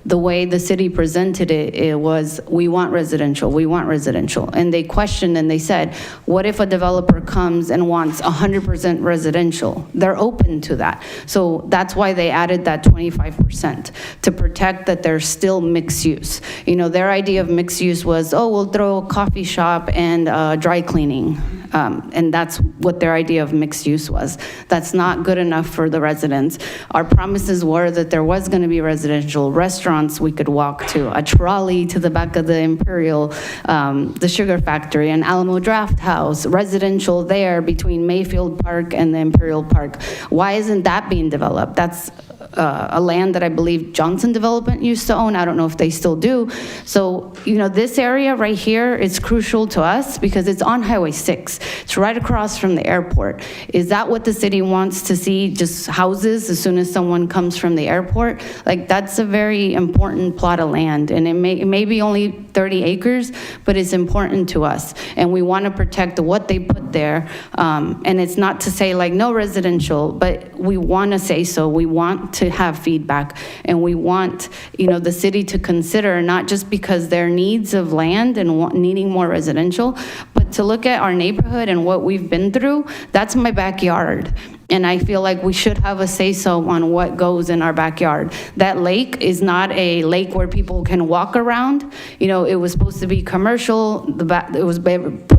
the way the city presented it, it was, we want residential, we want residential. And they questioned and they said, what if a developer comes and wants 100% residential? They're open to that. So that's why they added that 25% to protect that there's still mixed use. Their idea of mixed use was, we'll throw a coffee shop and dry cleaning. And that's what their idea of mixed use was. That's not good enough for the residents. Our promises were that there was going to be residential restaurants. We could walk to a trolley to the back of the Imperial, the Sugar Factory, and Alamo Draft House, residential there between Mayfield Park and the Imperial Park. Why isn't that being developed? That's a land that I believe Johnson Development used to own. I don't know if they still do. So, this area right here is crucial to us because it's on Highway 6. It's right across from the airport. Is that what the city wants to see, just houses as soon as someone comes from the airport? Like, that's a very important plot of land, and it may be only 30 acres, but it's important to us, and we want to protect what they put there. And it's not to say like no residential, but we want to say so. We want to have feedback, and we want, the city to consider, not just because their needs of land and needing more residential, but to look at our neighborhood and what we've been through. That's my backyard. And I feel like we should have a say-so on what goes in our backyard. That lake is not a lake where people can walk around. It was supposed to be commercial. It was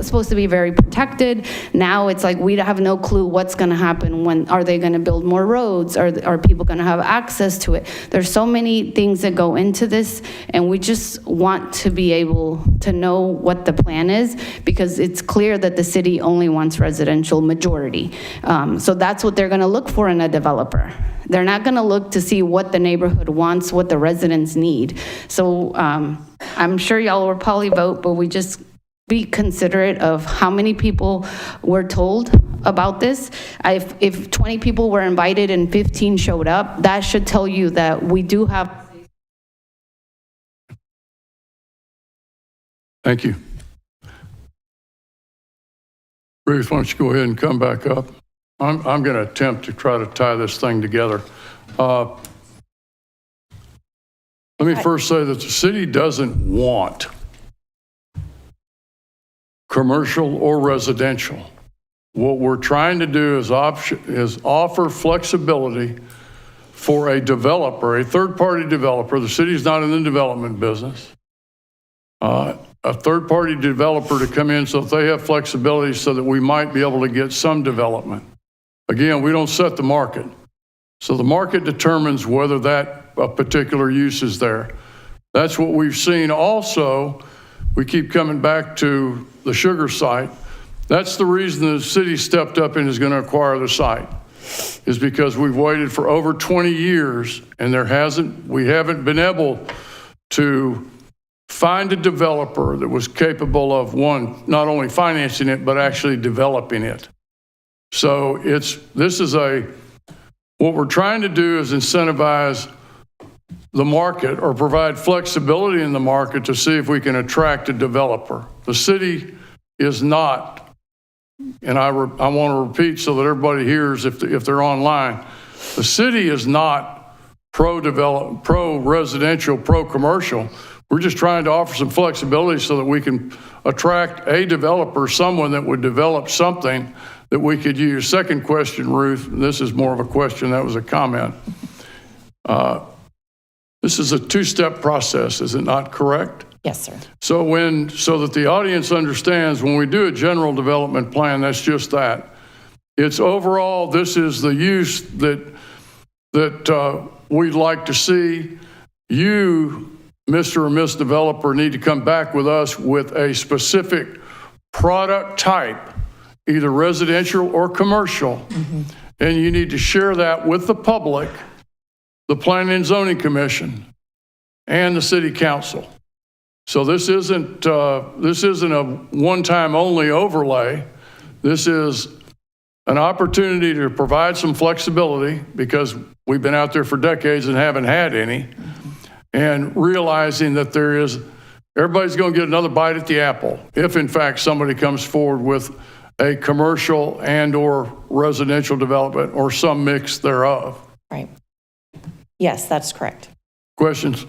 supposed to be very protected. Now it's like we have no clue what's going to happen. When are they going to build more roads? Are people going to have access to it? There's so many things that go into this, and we just want to be able to know what the plan is, because it's clear that the city only wants residential majority. So that's what they're going to look for in a developer. They're not going to look to see what the neighborhood wants, what the residents need. So I'm sure y'all will probably vote, but we just be considerate of how many people were told about this. If 20 people were invited and 15 showed up, that should tell you that we do have. Thank you. Ruth, why don't you go ahead and come back up? I'm going to attempt to try to tie this thing together. Let me first say that the city doesn't want commercial or residential. What we're trying to do is offer flexibility for a developer, a third-party developer. The city's not in the development business. A third-party developer to come in so that they have flexibility so that we might be able to get some development. Again, we don't set the market. So the market determines whether that particular use is there. That's what we've seen. Also, we keep coming back to the sugar site. That's the reason the city stepped up and is going to acquire the site, is because we've waited for over 20 years and we haven't been able to find a developer that was capable of, one, not only financing it, but actually developing it. So what we're trying to do is incentivize the market or provide flexibility in the market to see if we can attract a developer. The city is not, and I want to repeat so that everybody hears if they're online, the city is not pro-residential, pro-commercial. We're just trying to offer some flexibility so that we can attract a developer, someone that would develop something that we could use. Second question, Ruth, this is more of a question, that was a comment. This is a two-step process, is it not correct? Yes, sir. So that the audience understands, when we do a general development plan, that's just that. It's overall, this is the use that we'd like to see. You, Mr. or Miss Developer, need to come back with us with a specific product type, either residential or commercial, and you need to share that with the public, the Planning and Zoning Commission, and the City Council. So this isn't a one-time only overlay. This is an opportunity to provide some flexibility, because we've been out there for decades and haven't had any, and realizing that everybody's going to get another bite at the apple if in fact somebody comes forward with a commercial and or residential development or some mix thereof. Right. Yes, that's correct. Questions?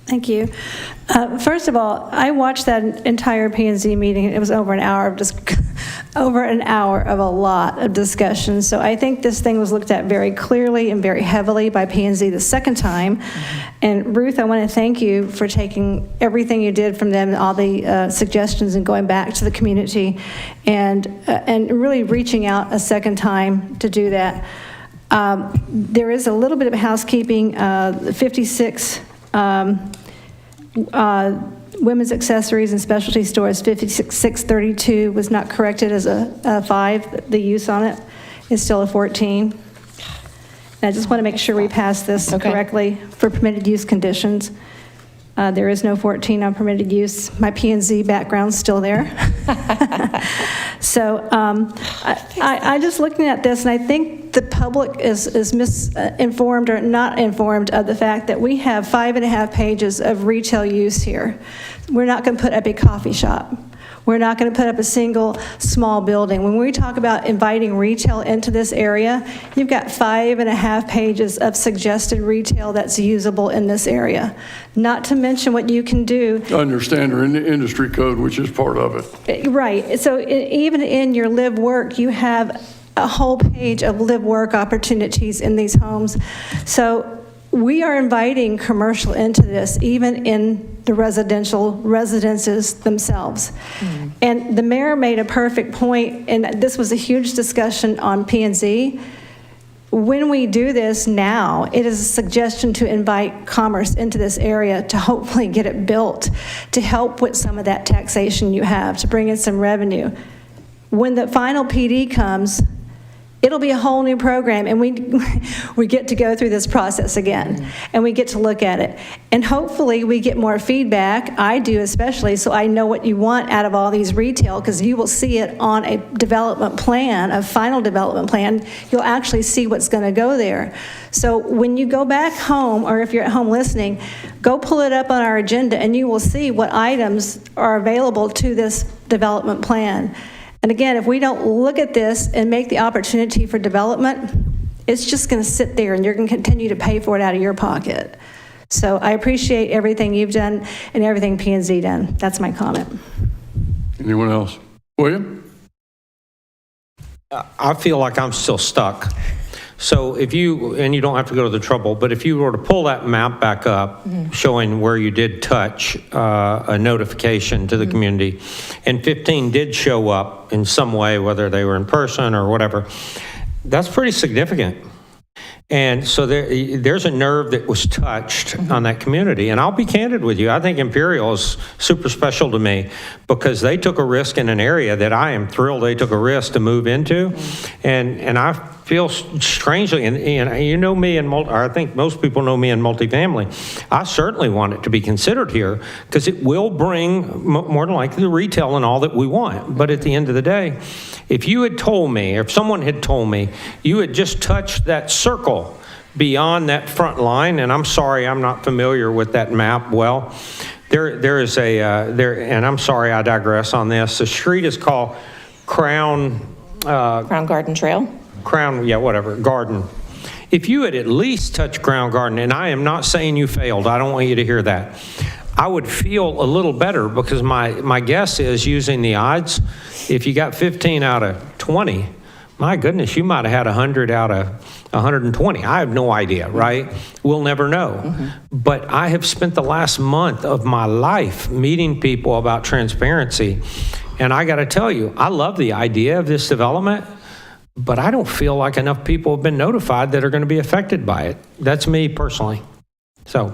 Thank you. First of all, I watched that entire P&Z meeting. It was over an hour of a lot of discussion. So I think this thing was looked at very clearly and very heavily by P&Z the second time. And Ruth, I want to thank you for taking everything you did from them, all the suggestions, and going back to the community and really reaching out a second time to do that. There is a little bit of housekeeping. 56 women's accessories and specialty stores, 5632 was not corrected as a 5, the use on it. is still a 14. And I just want to make sure we pass this correctly for permitted use conditions. There is no 14 on permitted use. My P&Z background's still there. So I just looking at this, and I think the public is misinformed or not informed of the fact that we have 5.5 pages of retail use here. We're not going to put up a coffee shop. We're not going to put up a single small building. When we talk about inviting retail into this area, you've got 5.5 pages of suggested retail that's usable in this area. Not to mention what you can do. Under standard industry code, which is part of it. Right. So even in your live work, you have a whole page of live work opportunities in these homes. So we are inviting commercial into this, even in the residential residences themselves. And the mayor made a perfect point, and this was a huge discussion on P&Z. When we do this now, it is a suggestion to invite commerce into this area to hopefully get it built, to help with some of that taxation you have, to bring in some revenue. When the final PD comes, it'll be a whole new program, and we get to go through this process again, and we get to look at it. And hopefully we get more feedback, I do especially, so I know what you want out of all these retail, because you will see it on a development plan, a final development plan. You'll actually see what's going to go there. So when you go back home, or if you're at home listening, go pull it up on our agenda, and you will see what items are available to this development plan. And again, if we don't look at this and make the opportunity for development, it's just going to sit there and you're going to continue to pay for it out of your pocket. So I appreciate everything you've done and everything P&Z done. That's my comment. Anyone else? William? I feel like I'm still stuck. So if you, and you don't have to go to the trouble, but if you were to pull that map back up, showing where you did touch a notification to the community, and 15 did show up in some way, whether they were in person or whatever, that's pretty significant. And so there's a nerve that was touched on that community. And I'll be candid with you. I think Imperial is super special to me because they took a risk in an area that I am thrilled they took a risk to move into. And I feel strangely, and you know me, or I think most people know me in multifamily, I certainly want it to be considered here because it will bring more than likely the retail and all that we want. But at the end of the day, if you had told me, or if someone had told me, you had just touched that circle beyond that front line, and I'm sorry, I'm not familiar with that map well. There is and I'm sorry, I digress on this. The street is called Crown Garden Trail. Garden. If you had at least touched Crown Garden, and I am not saying you failed, I don't want you to hear that. I would feel a little better because my guess is, using the odds, if you got 15 out of 20, my goodness, you might have had 100 out of 120. I have no idea, right? We'll never know. But I have spent the last month of my life meeting people about transparency. And I got to tell you, I love the idea of this development, but I don't feel like enough people have been notified that are going to be affected by it. That's me personally. So.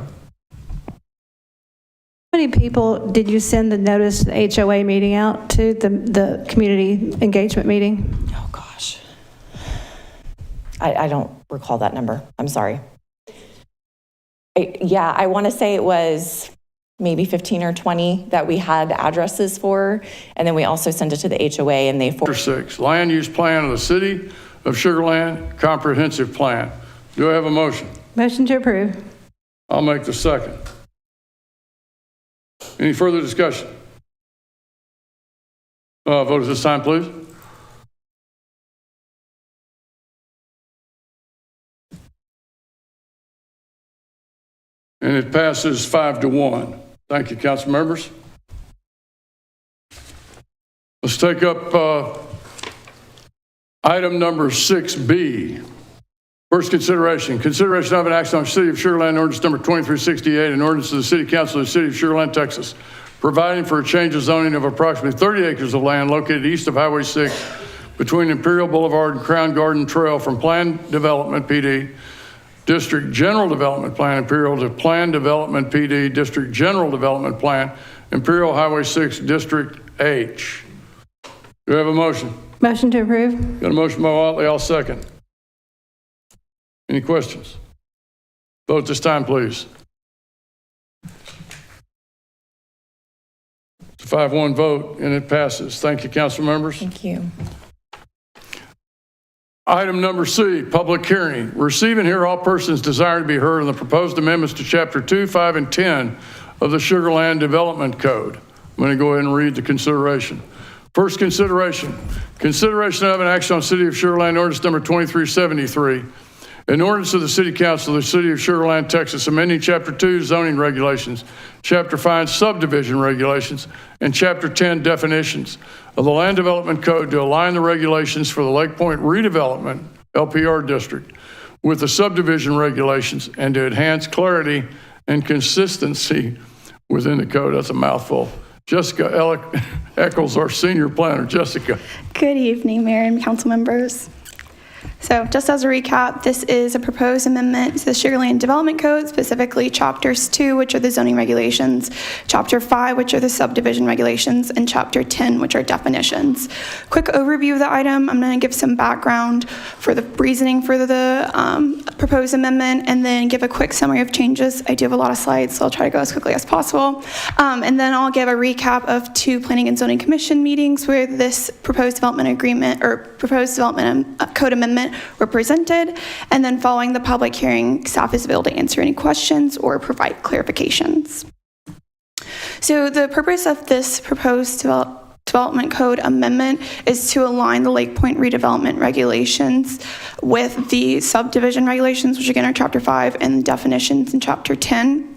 How many people did you send the notice to the HOA meeting out to, the community engagement meeting? Oh, gosh. I don't recall that number. I'm sorry. I want to say it was maybe 15 or 20 that we had addresses for, and then we also sent it to the HOA, and they... 6, land use plan of the City of Sugar Land, comprehensive plan. Do I have a motion? Motion to approve. I'll make the second. Any further discussion? Vote at this time, please. And it passes 5-1. Thank you, council members. Let's take up item number 6B. First consideration of an action on City of Sugar Land ordinance number 2368, an ordinance of the City Council of the City of Sugar Land, Texas, providing for a change of zoning of approximately 30 acres of land located east of Highway 6 between Imperial Boulevard and Crown Garden Trail from Planned Development PD, District General Development Plan, Imperial, to Planned Development PD, District General Development Plan, Imperial Highway 6, District H. Do we have a motion? Motion to approve. Got a motion by Watley, I'll second. Any questions? Vote this time, please. It's a 5-1 vote, and it passes. Thank you, council members. Thank you. Item number C, public hearing. Receive and hear all persons desiring to be heard on the proposed amendments to Chapter 2, 5, and 10 of the Sugar Land Development Code. I'm going to go ahead and read the consideration. First consideration. Consideration of an action on City of Sugar Land Ordinance Number 2373. An ordinance of the City Council of the City of Sugar Land, Texas, amending Chapter 2 zoning regulations, Chapter 5 subdivision regulations, and Chapter 10 definitions of the Land Development Code to align the regulations for the Lake Point redevelopment, LPR district, with the subdivision regulations and to enhance clarity and consistency within the code. That's a mouthful. Jessica Eccles, our senior planner. Jessica. Good evening, Mayor and council members. So just as a recap, this is a proposed amendment to the Sugar Land Development Code, specifically Chapters 2, which are the zoning regulations, Chapter 5, which are the subdivision regulations, and Chapter 10, which are definitions. Quick overview of the item. I'm going to give some background for the reasoning for the proposed amendment, and then give a quick summary of changes. I do have a lot of slides, so I'll try to go as quickly as possible. And then I'll give a recap of 2 Planning and Zoning Commission meetings where this proposed development agreement or proposed development code amendment were presented, and then following the public hearing, staff is available to answer any questions or provide clarifications. So the purpose of this proposed development code amendment is to align the Lake Point redevelopment regulations with the subdivision regulations, which again are Chapter 5, and definitions in Chapter 10.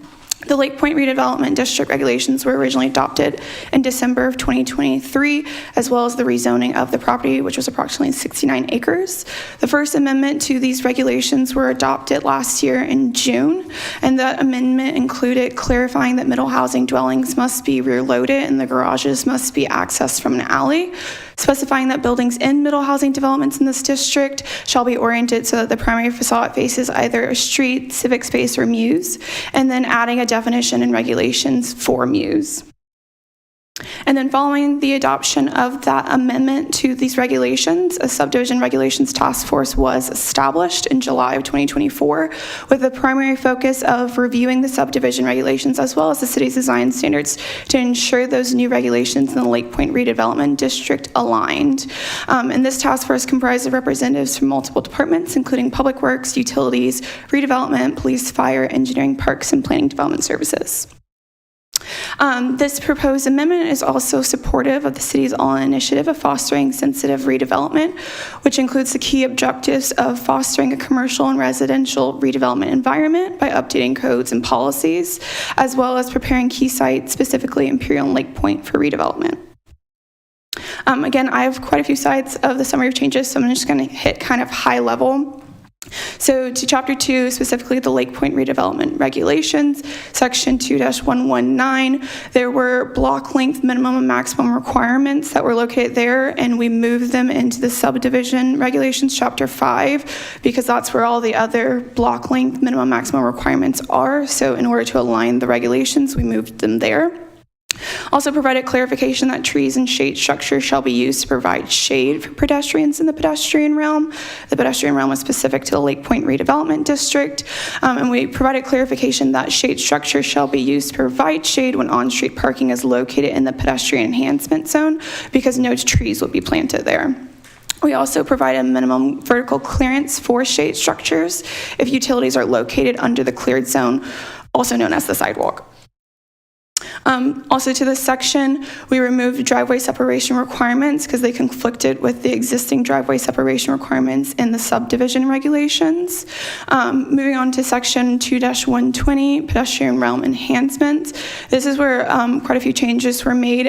The Lake Point redevelopment district regulations were originally adopted in December of 2023, as well as the rezoning of the property, which was approximately 69 acres. The first amendment to these regulations were adopted last year in June, and that amendment included clarifying that middle housing dwellings must be rear-loaded and the garages must be accessed from an alley, specifying that buildings in middle housing developments in this district shall be oriented so that the primary facade faces either a street, civic space, or mews, and then adding a definition and regulations for mews. And then following the adoption of that amendment to these regulations, a subdivision regulations task force was established in July of 2024 with the primary focus of reviewing the subdivision regulations as well as the city's design standards to ensure those new regulations in the Lake Point redevelopment district aligned. And this task force comprised of representatives from multiple departments, including public works, utilities, redevelopment, police, fire, engineering, parks, and planning development services. This proposed amendment is also supportive of the city's all-in initiative of fostering sensitive redevelopment, which includes the key objectives of fostering a commercial and residential redevelopment environment by updating codes and policies, as well as preparing key sites, specifically Imperial and Lake Point, for redevelopment. Again, I have quite a few slides of the summary of changes, so I'm just going to hit kind of high level. So to Chapter 2, specifically the Lake Point redevelopment regulations, Section 2-119, there were block length minimum and maximum requirements that were located there, and we moved them into the subdivision regulations, Chapter 5, because that's where all the other block length minimum maximum requirements are. So in order to align the regulations, we moved them there. Also provided clarification that trees and shade structures shall be used to provide shade for pedestrians in the pedestrian realm. The pedestrian realm was specific to the Lake Point redevelopment district. And we provided clarification that shade structures shall be used to provide shade when on-street parking is located in the pedestrian enhancement zone, because no trees will be planted there. We also provide a minimum vertical clearance for shade structures if utilities are located under the cleared zone, also known as the sidewalk. Also to this section, we removed driveway separation requirements because they conflicted with the existing driveway separation requirements in the subdivision regulations. Moving on to Section 2-120, pedestrian realm enhancements. This is where quite a few changes were made.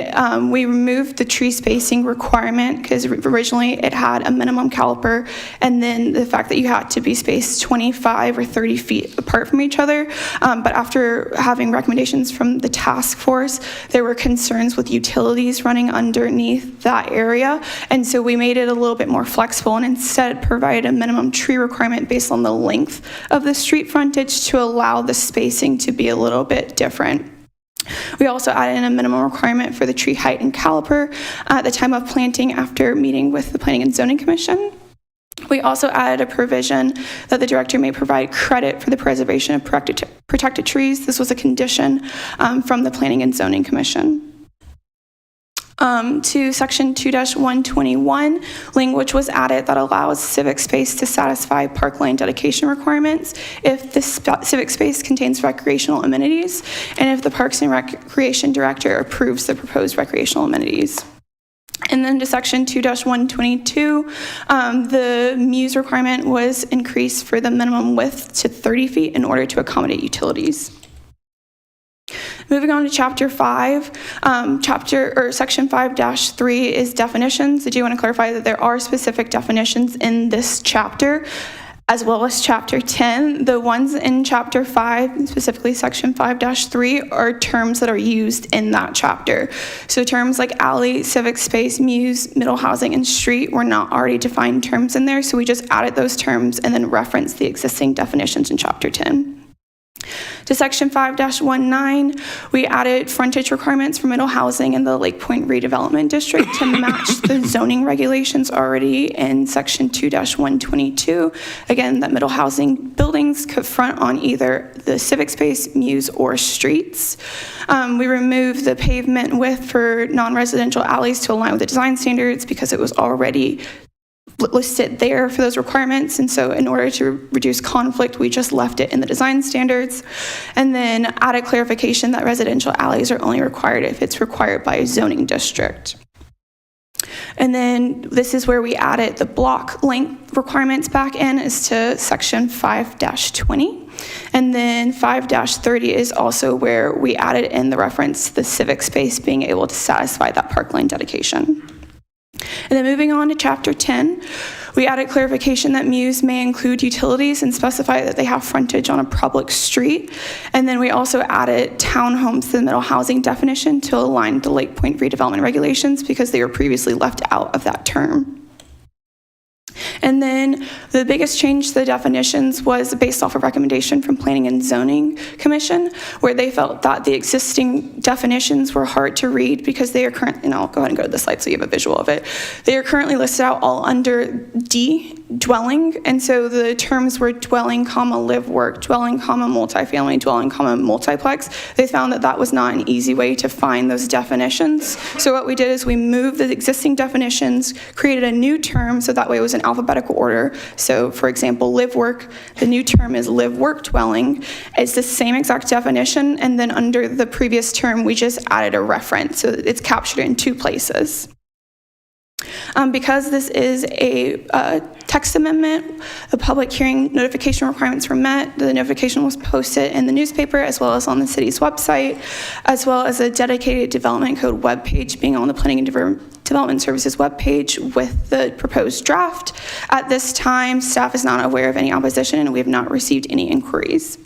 We removed the tree spacing requirement because originally it had a minimum caliper, and then the fact that you had to be spaced 25 or 30 feet apart from each other. But after having recommendations from the task force, there were concerns with utilities running underneath that area, and so we made it a little bit more flexible and instead provided a minimum tree requirement based on the length of the street frontage to allow the spacing to be a little bit different. We also added in a minimum requirement for the tree height and caliper at the time of planting after meeting with the Planning and Zoning Commission. We also added a provision that the director may provide credit for the preservation of protected trees. This was a condition from the Planning and Zoning Commission. To section 2-121, language was added that allows civic space to satisfy parkland dedication requirements if the civic space contains recreational amenities and if the Parks and Recreation Director approves the proposed recreational amenities. And then to section 2-122, the MUSE requirement was increased for the minimum width to 30 feet in order to accommodate utilities. Moving on to chapter 5, section 5-3 is definitions. I do want to clarify that there are specific definitions in this chapter, as well as chapter 10. The ones in chapter 5, specifically section 5-3, are terms that are used in that chapter. So terms like alley, civic space, MUSE, middle housing, and street were not already defined terms in there, so we just added those terms and then referenced the existing definitions in chapter 10. To section 5-19, we added frontage requirements for middle housing in the Lake Point redevelopment district to match the zoning regulations already in section 2-122. Again, that middle housing buildings could front on either the civic space, MUSE, or streets. We removed the pavement width for non-residential alleys to align with the design standards because it was already listed there for those requirements, and so in order to reduce conflict, we just left it in the design standards, and then added clarification that residential alleys are only required if it's required by a zoning district. And then this is where we added the block length requirements back in, is to section 5-20. And then 5-30 is also where we added in the reference to the civic space being able to satisfy that parkland dedication. And then moving on to chapter 10, we added clarification that MUSE may include utilities and specify that they have frontage on a public street. And then we also added townhomes to the middle housing definition to align with the Lake Point redevelopment regulations because they were previously left out of that term. And then the biggest change to the definitions was based off a recommendation from Planning and Zoning Commission, where they felt that the existing definitions were hard to read because they are currently, and I'll go ahead and go to the slide so you have a visual of it. They are currently listed out all under D, dwelling, and so the terms were dwelling, live, work, dwelling, multifamily, dwelling, multiplex. They found that that was not an easy way to find those definitions. So what we did is we moved the existing definitions, created a new term, so that way it was in alphabetical order. So for example, live, work, the new term is live, work, dwelling. It's the same exact definition, and then under the previous term, we just added a reference, so it's captured in two places. Because this is a text amendment, the public hearing notification requirements were met. The notification was posted in the newspaper as well as on the city's website, as well as a dedicated development code webpage being on the Planning and Development Services webpage with the proposed draft. At this time, staff is not aware of any opposition and we have not received any inquiries.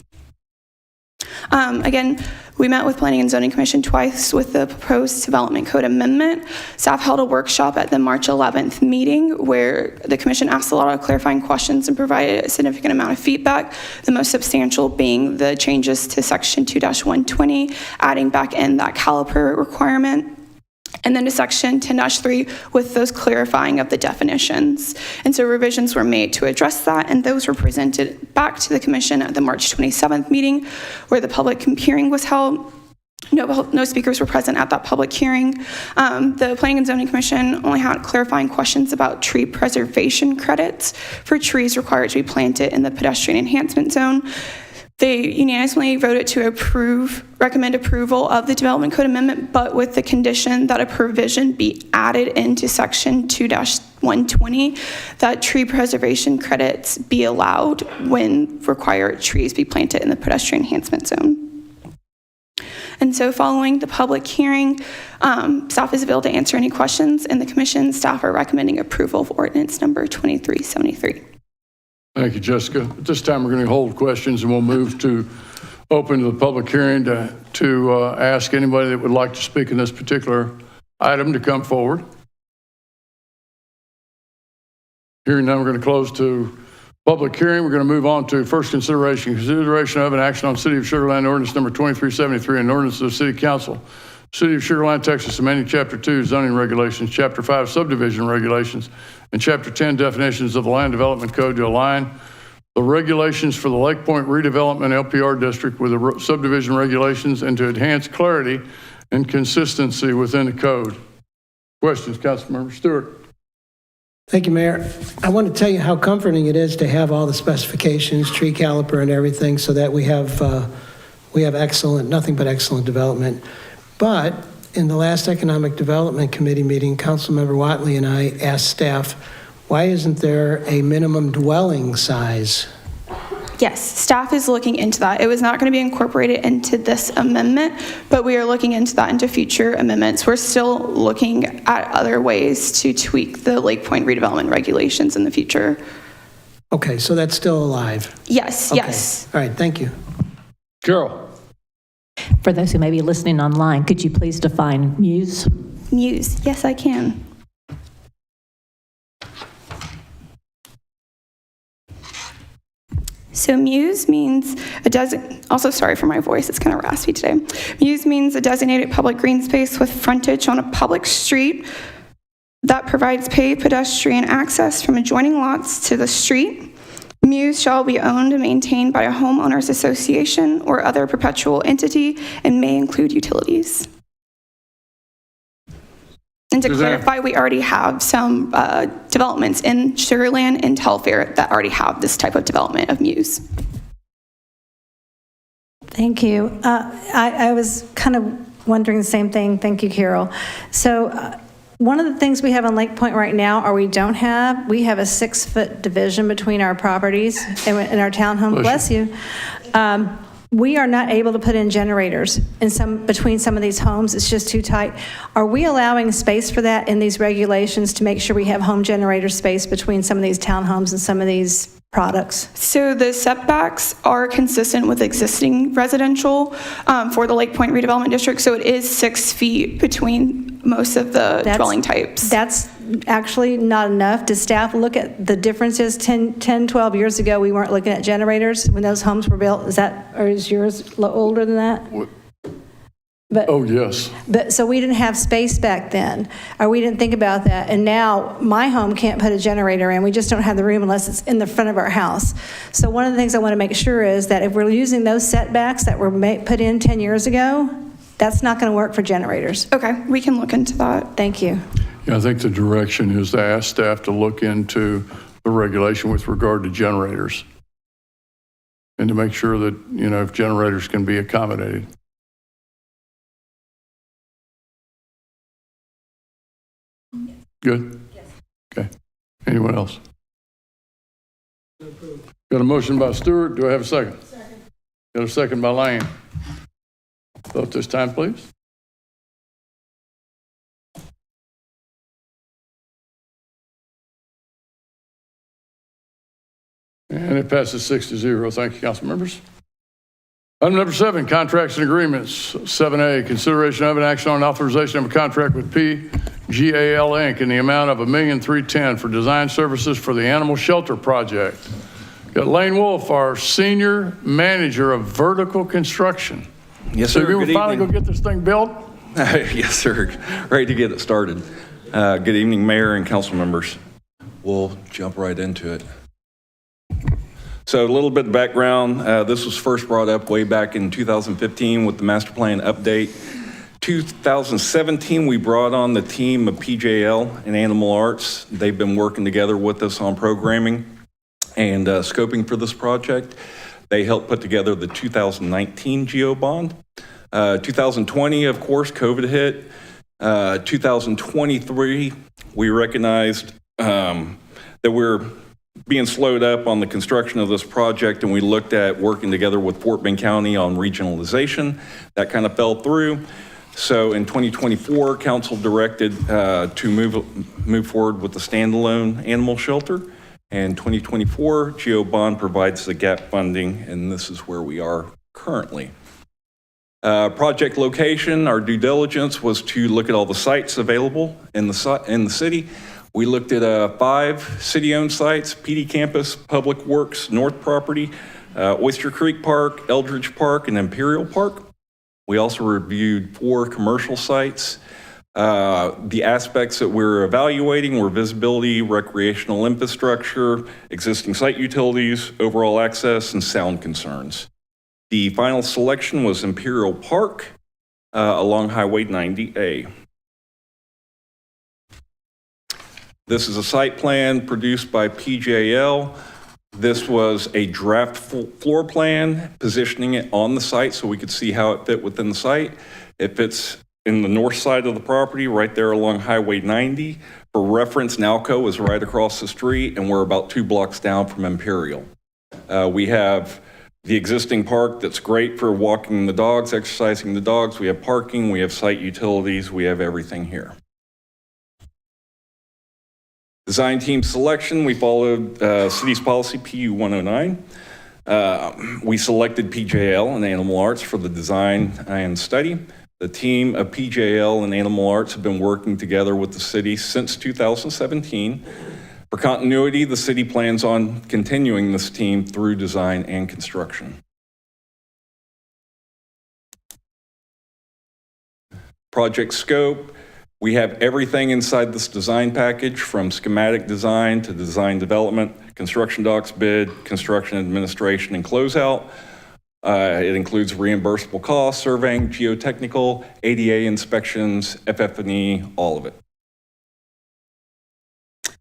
Again, we met with Planning and Zoning Commission twice with the proposed development code amendment. Staff held a workshop at the March 11th meeting where the commission asked a lot of clarifying questions and provided a significant amount of feedback, the most substantial being the changes to section 2-120, adding back in that caliper requirement. And then to section 10-3 with those clarifying of the definitions. And so revisions were made to address that, and those were presented back to the commission at the March 27th meeting where the public hearing was held. No speakers were present at that public hearing. The Planning and Zoning Commission only had clarifying questions about tree preservation credits for trees required to be planted in the pedestrian enhancement zone. They unanimously voted to recommend approval of the development code amendment, but with the condition that a provision be added into section 2-120 that tree preservation credits be allowed when required trees be planted in the pedestrian enhancement zone. And so following the public hearing, staff is available to answer any questions, and the commission staff are recommending approval of ordinance number 2373. Thank you, Jessica. At this time, we're going to hold questions, and we'll move to open to the public hearing to ask anybody that would like to speak in this particular item to come forward. Hearing none, we're going to close to Public hearing, we're going to move on to first consideration of an action on City of Sugar Land ordinance number 2373, an ordinance of the City Council, City of Sugar Land, Texas, amending Chapter 2 zoning regulations, Chapter 5 subdivision regulations, and Chapter 10 definitions of the Land Development Code to align the regulations for the Lake Point redevelopment LPR district with the subdivision regulations and to enhance clarity and consistency within the code. Questions, Councilmember Stewart? Thank you, Mayor. I want to tell you how comforting it is to have all the specifications, tree caliper and everything, so that we have excellent, nothing but excellent development. But in the last Economic Development Committee meeting, Councilmember Watley and I asked staff, why isn't there a minimum dwelling size? Yes, staff is looking into that. It was not going to be incorporated into this amendment, but we are looking into that into future amendments. We're still looking at other ways to tweak the Lake Point redevelopment regulations in the future. Okay, so that's still alive? Yes, Okay. yes. All right, thank you. Carol? For those who may be listening online, could you please define muse? Muse, yes, I can. So muse means also sorry for my voice, it's kind of raspy today. Muse means a designated public green space with frontage on a public street that provides paved pedestrian access from adjoining lots to the street. Muse shall be owned and maintained by a homeowners association or other perpetual entity and may include utilities. And to clarify, we already have some developments in Sugar Land and Telfair that already have this type of development of Muse. Thank you. I was kind of wondering the same thing. Thank you, Carol. So one of the things we have on Lake Point right now, or we don't have, we have a 6-foot division between our properties and our townhome. Bless you. We are not able to put in generators between some of these homes. It's just too tight. Are we allowing space for that in these regulations to make sure we have home generator space between some of these townhomes and some of these products? So the setbacks are consistent with existing residential for the Lake Point redevelopment district. So it is 6 feet between most of the dwelling types. That's actually not enough. Does staff look at the differences? 10, 12 years ago, we weren't looking at generators when those homes were built. Or is yours older than that? Oh, yes. So we didn't have space back then, or we didn't think about that. And now my home can't put a generator in. We just don't have the room unless it's in the front of our house. So one of the things I want to make sure is that if we're using those setbacks that were put in 10 years ago, that's not going to work for generators. Okay, we can look into that. Thank you. Yeah, I think the direction is to ask staff to look into the regulation with regard to generators and to make sure that, if generators can be accommodated. Good? Yes. Okay. Anyone else? Got a motion by Stewart. Do I have a second? Second. Got a second by Lane. Vote this time, please. And it passes 6-0. Thank you, council members. Item number 7, contracts and agreements. 7A, consideration of an action on authorization of a contract with PGAL Inc. in the amount of $1,310,000 for design services for the animal shelter project. Got Lane Wolf, our senior manager of vertical construction. Yes, so sir. we will finally go get this thing built? Yes, sir. Ready to get it started. Good evening, Mayor and council members. We'll jump right into it. So a little bit of background. This was first brought up way back in 2015 with the master plan update. 2017, we brought on the team of PJL and Animal Arts. They've been working together with us on programming and scoping for this project. They helped put together the 2019 GEO bond. 2020, of course, COVID hit. 2023, we recognized that we're being slowed up on the construction of this project, and we looked at working together with Fort Bend County on regionalization. That kind of fell through. So in 2024, council directed to move forward with the standalone animal shelter. And 2024, GEO bond provides the gap funding, and this is where we are currently. Project location, our due diligence was to look at all the sites available in the city. We looked at 5 city-owned sites: PD Campus, Public Works, North Property, Oyster Creek Park, Eldridge Park, and Imperial Park. We also reviewed 4 commercial sites. The aspects that we're evaluating were visibility, recreational infrastructure, existing site utilities, overall access, and sound concerns. The final selection was Imperial Park along Highway 90A. This is a site plan produced by PJL. This was a draft floor plan, positioning it on the site so we could see how it fit within the site. It fits in the north side of the property, right there along Highway 90. For reference, Nalco is right across the street, and we're about 2 blocks down from Imperial. We have the existing park that's great for walking the dogs, exercising the dogs. We have parking, we have site utilities, we have everything here. Design team selection, we followed city's policy PU 109. We selected PJL and Animal Arts for the design and study. The team of PJL and Animal Arts have been working together with the city since 2017. For continuity, the city plans on continuing this team through design and construction. Project scope. We have everything inside this design package, from schematic design to design development, construction docs bid, construction administration, and closeout. It includes reimbursable costs, surveying, geotechnical, ADA inspections, FF&E, all of it.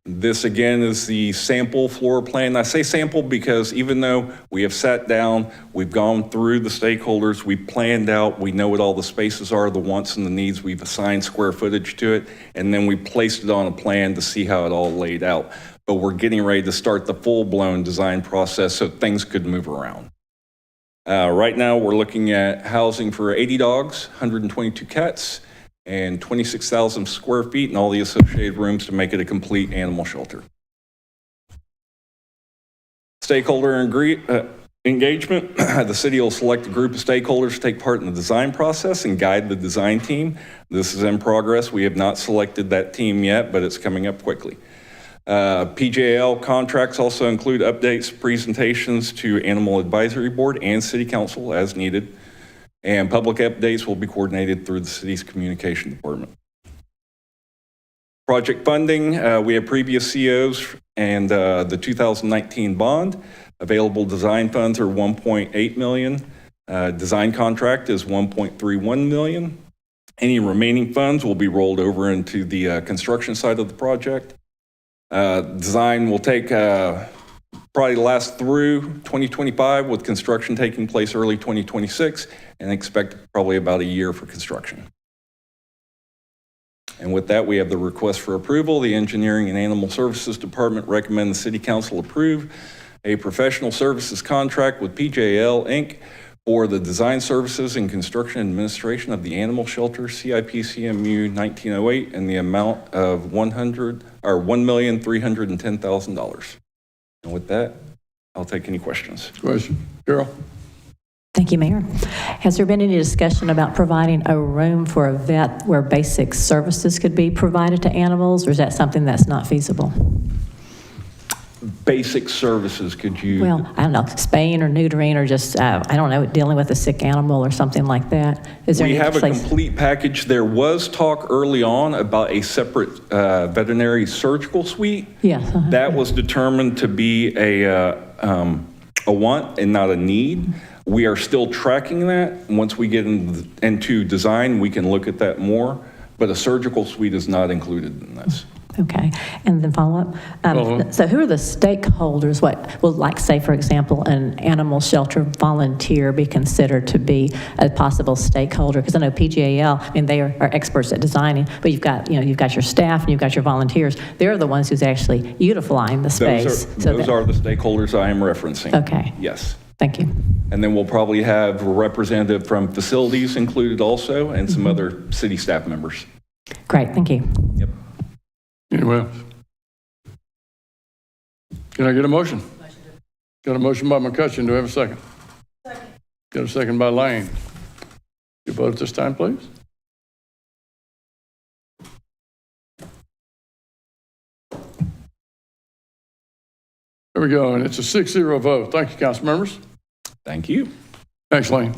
This again is the sample floor plan. I say sample because even though we have sat down, we've gone through the stakeholders, we've planned out, we know what all the spaces are, the wants and the needs, we've assigned square footage to it, and then we placed it on a plan to see how it all laid out. But we're getting ready to start the full-blown design process so things could move around. Right now, we're looking at housing for 80 dogs, 122 cats, and 26,000 square feet and all the associated rooms to make it a complete animal shelter. Stakeholder engagement. The city will select a group of stakeholders to take part in the design process and guide the design team. This is in progress. We have not selected that team yet, but it's coming up quickly. PJL contracts also include updates, presentations to Animal Advisory Board and City Council as needed. And public updates will be coordinated through the city's communication department. Project funding, we have previous COs and the 2019 bond. Available design funds are $1.8 million. Design contract is $1.31 million. Any remaining funds will be rolled over into the construction side of the project. Design will take probably last through 2025, with construction taking place early 2026, and expect probably about a year for construction. And with that, we have the request for approval. The Engineering and Animal Services Department recommend the City Council approve a professional services contract with PJL Inc. for the design services and construction administration of the animal shelter CIP-CMU 1908 in the amount of $1,310,000. And with that, I'll take any questions. Question, Carol? Thank you, Mayor. Has there been any discussion about providing a room for a vet where basic services could be provided to animals, or is that something that's not feasible? Basic services, could you? Well, I don't know, spaying or neutering, or just, I don't know, dealing with a sick animal or something like that. Is there We any have a place? complete package. There was talk early on about a separate veterinary surgical suite. Yes. That was determined to be a want and not a need. We are still tracking that. Once we get into design, we can look at that more, but a surgical suite is not included in this. Okay, and then follow up. So who are the stakeholders? What will, like, say, for example, an animal shelter volunteer be considered to be a possible stakeholder? Because I know PGAL, I mean, they are experts at designing, but you've got your staff and you've got your volunteers. They're the ones who's actually utilizing the space. Those are the stakeholders I am referencing. Okay. Yes. Thank you. And then we'll probably have a representative from facilities included also, and some other city staff members. Great, thank you. Yep. Anyone else? Can I get a motion? Got a motion by McCutcheon. Do I have a second? Second. Got a second by Lane. You vote at this time, please. There we go, and it's a 6-0 vote. Thank you, council members. Thank you. Thanks, Lane.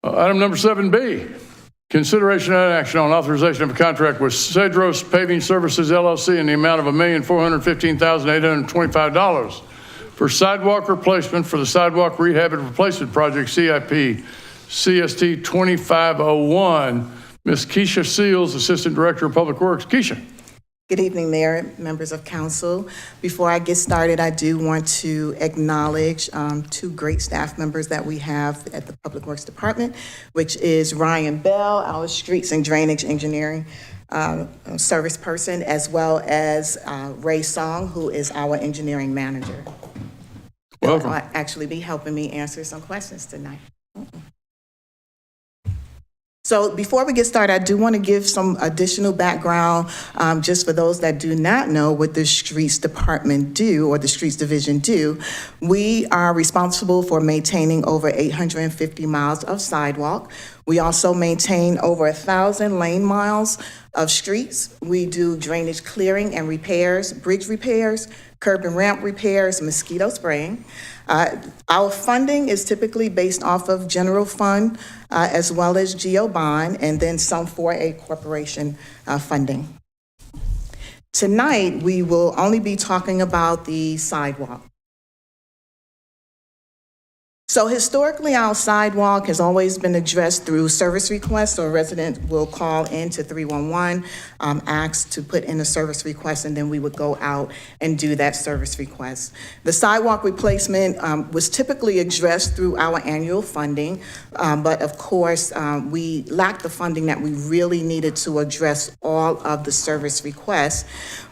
Item number 7B, consideration and action on authorization of a contract with Cedros Paving Services LLC in the amount of $1,415,825 for sidewalk replacement for the Sidewalk Rehab and Replacement Project CIP CST 2501. Ms. Keisha Seals, Assistant Director of Public Works. Keisha. Good evening, Mayor, members of council. Before I get started, I do want to acknowledge two great staff members that we have at the Public Works Department, which is Ryan Bell, our Streets and Drainage Engineering service person, as well as Ray Song, who is our Engineering Manager. Welcome. They'll actually be helping me answer some questions tonight. So before we get started, I do want to give some additional background just for those that do not know what the Streets Department do or the Streets Division do. We are responsible for maintaining over 850 miles of sidewalk. We also maintain over 1,000 lane miles of streets. We do drainage clearing and repairs, bridge repairs, curb and ramp repairs, mosquito spraying. Our funding is typically based off of general fund as well as GO bond, and then some 4A corporation funding. Tonight, we will only be talking about the sidewalk. So historically, our sidewalk has always been addressed through service requests. So a resident will call into 311, ask to put in a service request, and then we would go out and do that service request. The sidewalk replacement was typically addressed through our annual funding, but of course, we lacked the funding that we really needed to address all of the service requests.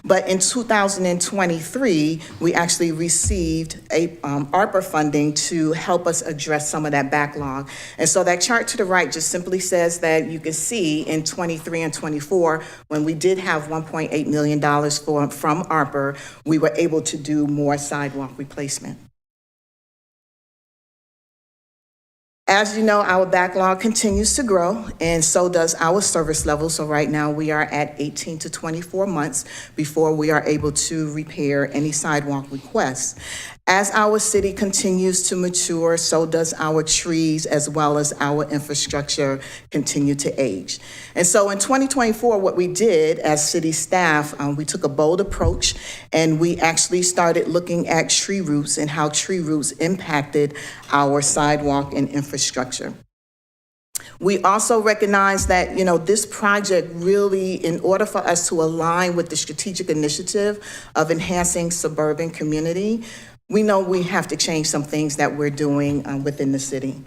But in 2023, we actually received a ARPA funding to help us address some of that backlog. And so that chart to the right just simply says that you can see in 23 and 24, when we did have $1.8 million from ARPA, we were able to do more sidewalk replacement. As you know, our backlog continues to grow, and so does our service level. So right now, we are at 18 to 24 months before we are able to repair any sidewalk requests. As our city continues to mature, so does our trees as well as our infrastructure continue to age. And so in 2024, what we did as city staff, we took a bold approach, and we actually started looking at tree roots and how tree roots impacted our sidewalk and infrastructure. We also recognize that, this project really, in order for us to align with the strategic initiative of enhancing suburban community, we know we have to change some things that we're doing within the city.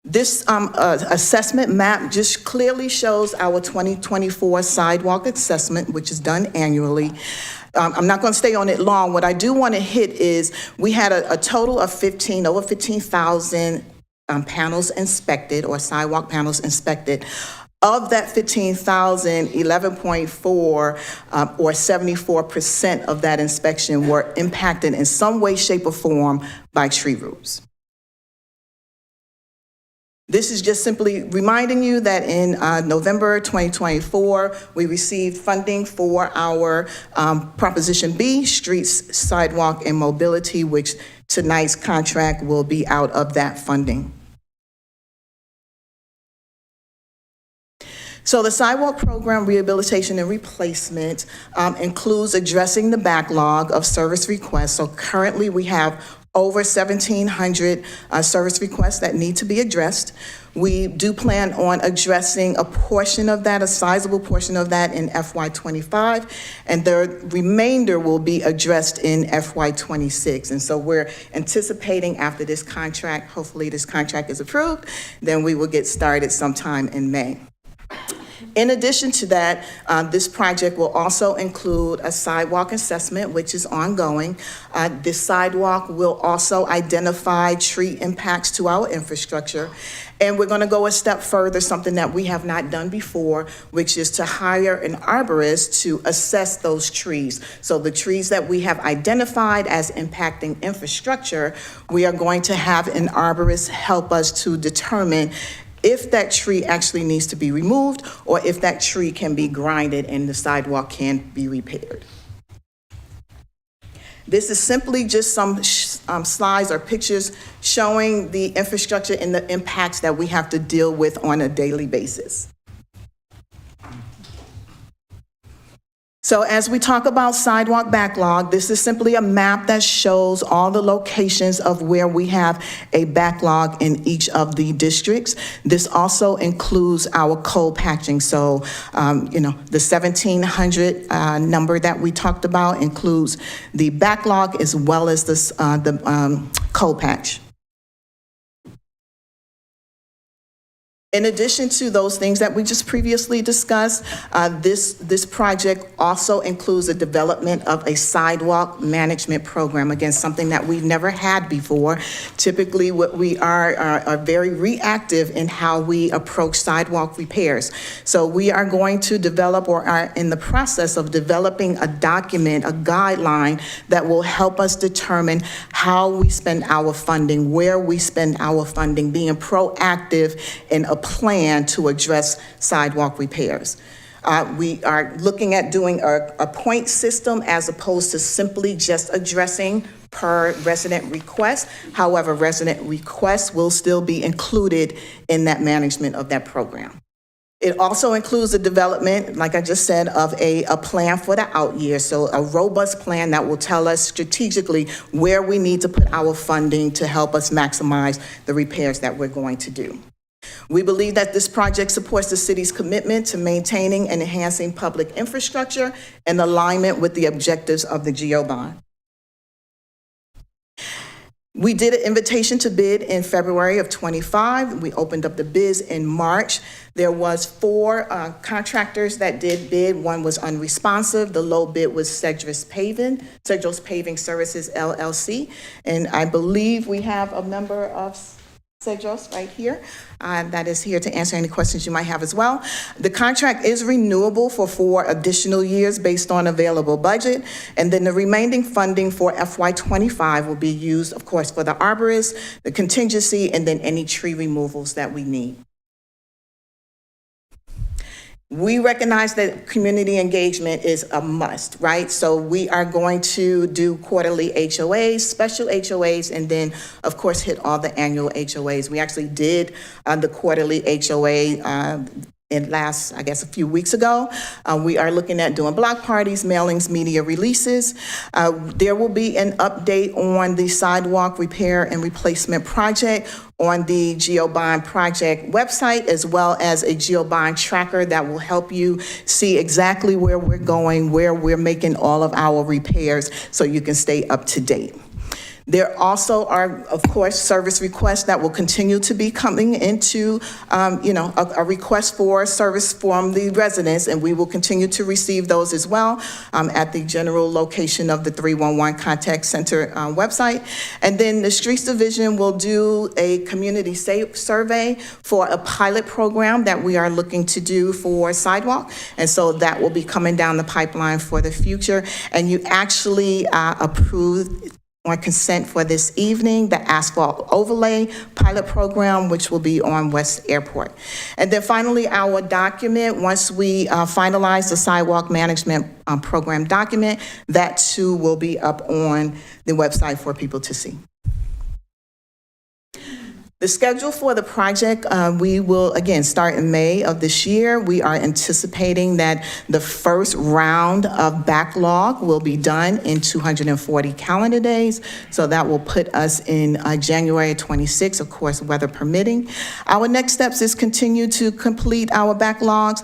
This assessment map just clearly shows our 2024 sidewalk assessment, which is done annually. I'm not going to stay on it long. What I do want to hit is we had a total of over 15,000 panels inspected, or sidewalk panels inspected. Of that 15,000, 11.4 or 74% of that inspection were impacted in some way, shape, or form by tree roots. This is just simply reminding you that in November 2024, we received funding for our Proposition B, Streets, Sidewalk, and Mobility, which tonight's contract will be out of that funding. So the sidewalk program rehabilitation and replacement includes addressing the backlog of service requests. So currently we have over 1,700 service requests that need to be addressed. We do plan on addressing a portion of that, a sizable portion of that in FY25, and the remainder will be addressed in FY26. And so we're anticipating after this contract, hopefully this contract is approved, then we will get started sometime in May. In addition to that, this project will also include a sidewalk assessment, which is ongoing. This sidewalk will also identify tree impacts to our infrastructure. And we're going to go a step further, something that we have not done before, which is to hire an arborist to assess those trees. So the trees that we have identified as impacting infrastructure, we are going to have an arborist help us to determine if that tree actually needs to be removed or if that tree can be grinded and the sidewalk can be repaired. This is simply just some slides or pictures showing the infrastructure and the impacts that we have to deal with on a daily basis. So as we talk about sidewalk backlog, this is simply a map that shows all the locations of where we have a backlog in each of the districts. This also includes our cold patching. So, the 1,700 number that we talked about includes the backlog as well as the cold patch. In addition to those things that we just previously discussed, this project also includes the development of a sidewalk management program. Again, something that we've never had before. Typically, what we are very reactive in how we approach sidewalk repairs. So we are going to develop, or are in the process of developing, a document, a guideline that will help us determine how we spend our funding, where we spend our funding, being proactive in a plan to address sidewalk repairs. We are looking at doing a point system as opposed to simply just addressing per resident request. However, resident requests will still be included in that management of that program. It also includes the development, like I just said, of a plan for the out year. So a robust plan that will tell us strategically where we need to put our funding to help us maximize the repairs that we're going to do. We believe that this project supports the city's commitment to maintaining and enhancing public infrastructure in alignment with the objectives of the GO bond. We did an invitation to bid in February of 25. We opened up the bids in March. There was 4 contractors that did bid. One was unresponsive. The low bid was Cedros Paving Services, LLC. And I believe we have a member of Cedros right here that is here to answer any questions you might have as well. The contract is renewable for 4 additional years based on available budget, and then the remaining funding for FY25 will be used, of course, for the arborist, the contingency, and then any tree removals that we need. We recognize that community engagement is a must, right? So we are going to do quarterly HOAs, special HOAs, and then, of course, hit all the annual HOAs. We actually did the quarterly HOA in last, I guess, a few weeks ago. We are looking at doing block parties, mailings, media releases. There will be an update on the sidewalk repair and replacement project on the GeoBond project website, as well as a GeoBond tracker that will help you see exactly where we're going, where we're making all of our repairs, so you can stay up to date. There also are, of course, service requests that will continue to be coming into, a request for service from the residents, and we will continue to receive those as well at the general location of the 311 Contact Center website. And then the Streets Division will do a community survey for a pilot program that we are looking to do for sidewalk, and so that will be coming down the pipeline for the future. And you actually approved on consent for this evening, the asphalt overlay pilot program, which will be on West Airport. And then finally, our document, once we finalize the sidewalk management program document, that too will be up on the website for people to see. The schedule for the project, we will, again, start in May of this year. We are anticipating that the first round of backlog will be done in 240 calendar days. So that will put us in January 26, of course, weather permitting. Our next steps is continue to complete our backlogs.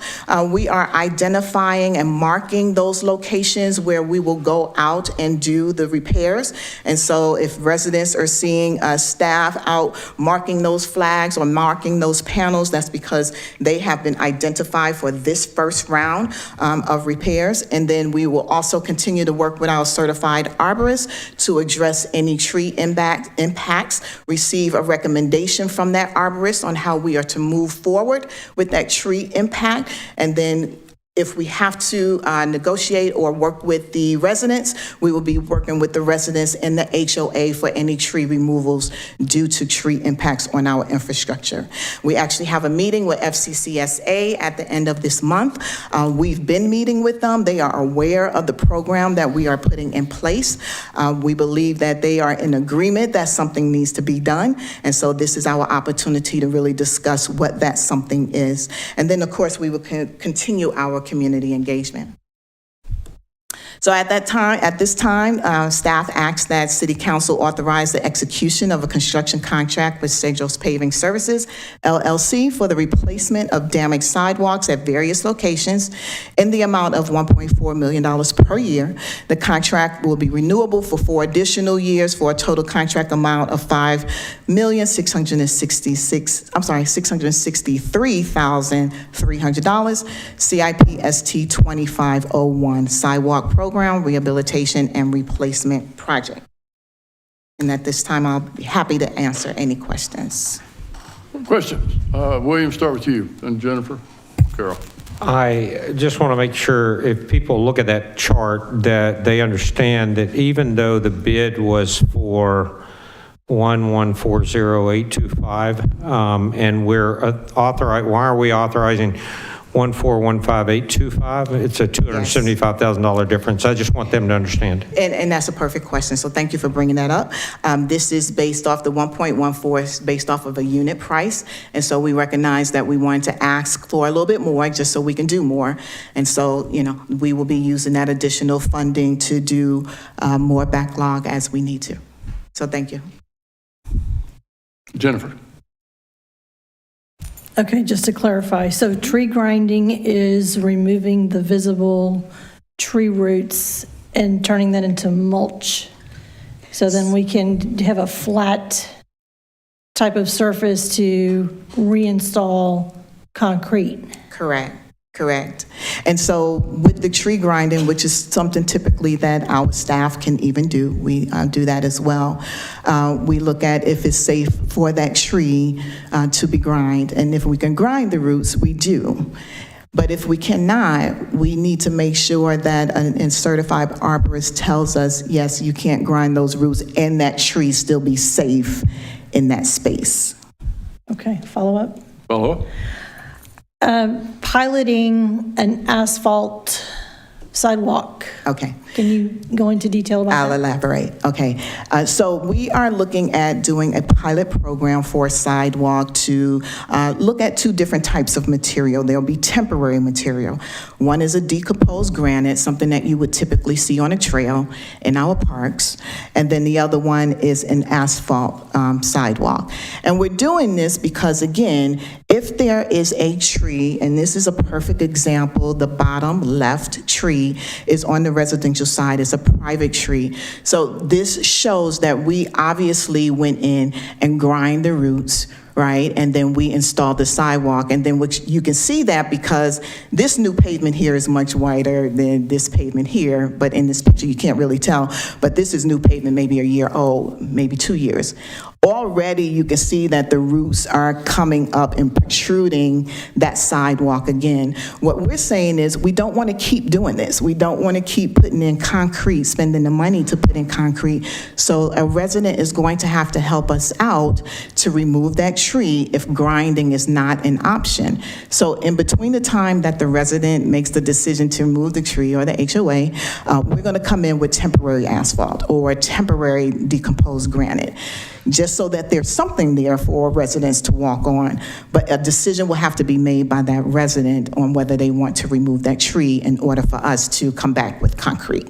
We are identifying and marking those locations where we will go out and do the repairs. And so if residents are seeing staff out marking those flags or marking those panels, that's because they have been identified for this first round of repairs. And then we will also continue to work with our certified arborists to address any tree impacts, receive a recommendation from that arborist on how we are to move forward with that tree impact, and then If we have to negotiate or work with the residents, we will be working with the residents and the HOA for any tree removals due to tree impacts on our infrastructure. We actually have a meeting with FCCSA at the end of this month. We've been meeting with them. They are aware of the program that we are putting in place. We believe that they are in agreement that something needs to be done. And so this is our opportunity to really discuss what that something is. And then, of course, we will continue our community engagement. So at this time, staff asks that City Council authorize the execution of a construction contract with Cedros Paving Services, LLC, for the replacement of damaged sidewalks at various locations in the amount of $1.4 million per year. The contract will be renewable for 4 additional years for a total contract amount of $663,300. CIPST 2501 Sidewalk Program Rehabilitation and Replacement Project. And at this time, I'll be happy to answer any questions. Questions? William, start with you, and Jennifer, Carol. I just want to make sure if people look at that chart that they understand that even though the bid was for 1140825 and we're authorized, why are we authorizing 1415825? It's a $275,000 difference. I just want them to understand. And that's a perfect question, so thank you for bringing that up. This is based off the 1.14 is based off of a unit price, and so we recognize that we wanted to ask for a little bit more just so we can do more. And so, we will be using that additional funding to do more backlog as we need to. So thank you. Jennifer. Okay, just to clarify, so tree grinding is removing the visible tree roots and turning that into mulch. So then we can have a flat type of surface to reinstall concrete. Correct. And so with the tree grinding, which is something typically that our staff can even do, we do that as well. We look at if it's safe for that tree to be grind, and if we can grind the roots, we do. But if we cannot, we need to make sure that a certified arborist tells us, yes, you can't grind those roots and that tree still be safe in that space. Okay, follow up? Follow up. Piloting an asphalt sidewalk. Okay. Can you go into detail about I'll that? elaborate. Okay. So we are looking at doing a pilot program for a sidewalk to look at 2 different types of material. There'll be temporary material. One is a decomposed granite, something that you would typically see on a trail in our parks. And then the other one is an asphalt sidewalk. And we're doing this because, again, if there is a tree, and this is a perfect example, the bottom left tree is on the residential side, is a private tree. So this shows that we obviously went in and grind the roots, right? And then we installed the sidewalk. And then which you can see that because this new pavement here is much wider than this pavement here. But in this picture, you can't really tell. But this is new pavement, maybe a year old, maybe 2 years. Already you can see that the roots are coming up and protruding that sidewalk again. What we're saying is we don't want to keep doing this. We don't want to keep putting in concrete, spending the money to put in concrete. So a resident is going to have to help us out to remove that tree if grinding is not an option. So in between the time that the resident makes the decision to remove the tree or the HOA, we're going to come in with temporary asphalt or temporary decomposed granite, just so that there's something there for residents to walk on. But a decision will have to be made by that resident on whether they want to remove that tree in order for us to come back with concrete.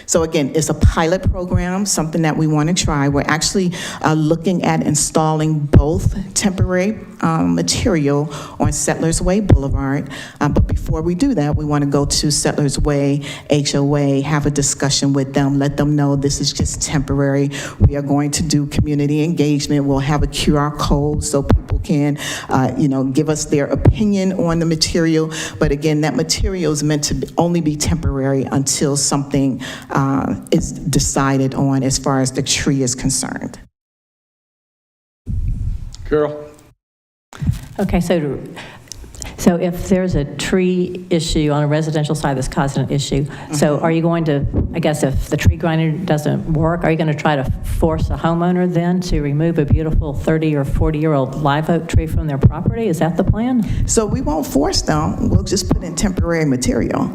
So again, it's a pilot program, something that we want to try. We're actually looking at installing both temporary material on Settlers Way Boulevard. But before we do that, we want to go to Settlers Way HOA, have a discussion with them, let them know this is just temporary. We are going to do community engagement. We'll have a QR code so people can, give us their opinion on the material. But again, that material is meant to only be temporary until something is decided on as far as the tree is concerned. Carol? Okay, so So if there's a tree issue on a residential side that's causing an issue, so are you going to, I guess if the tree grinder doesn't work, are you going to try to force a homeowner then to remove a beautiful 30 or 40-year-old live oak tree from their property? Is that the plan? So we won't force them, we'll just put in temporary material.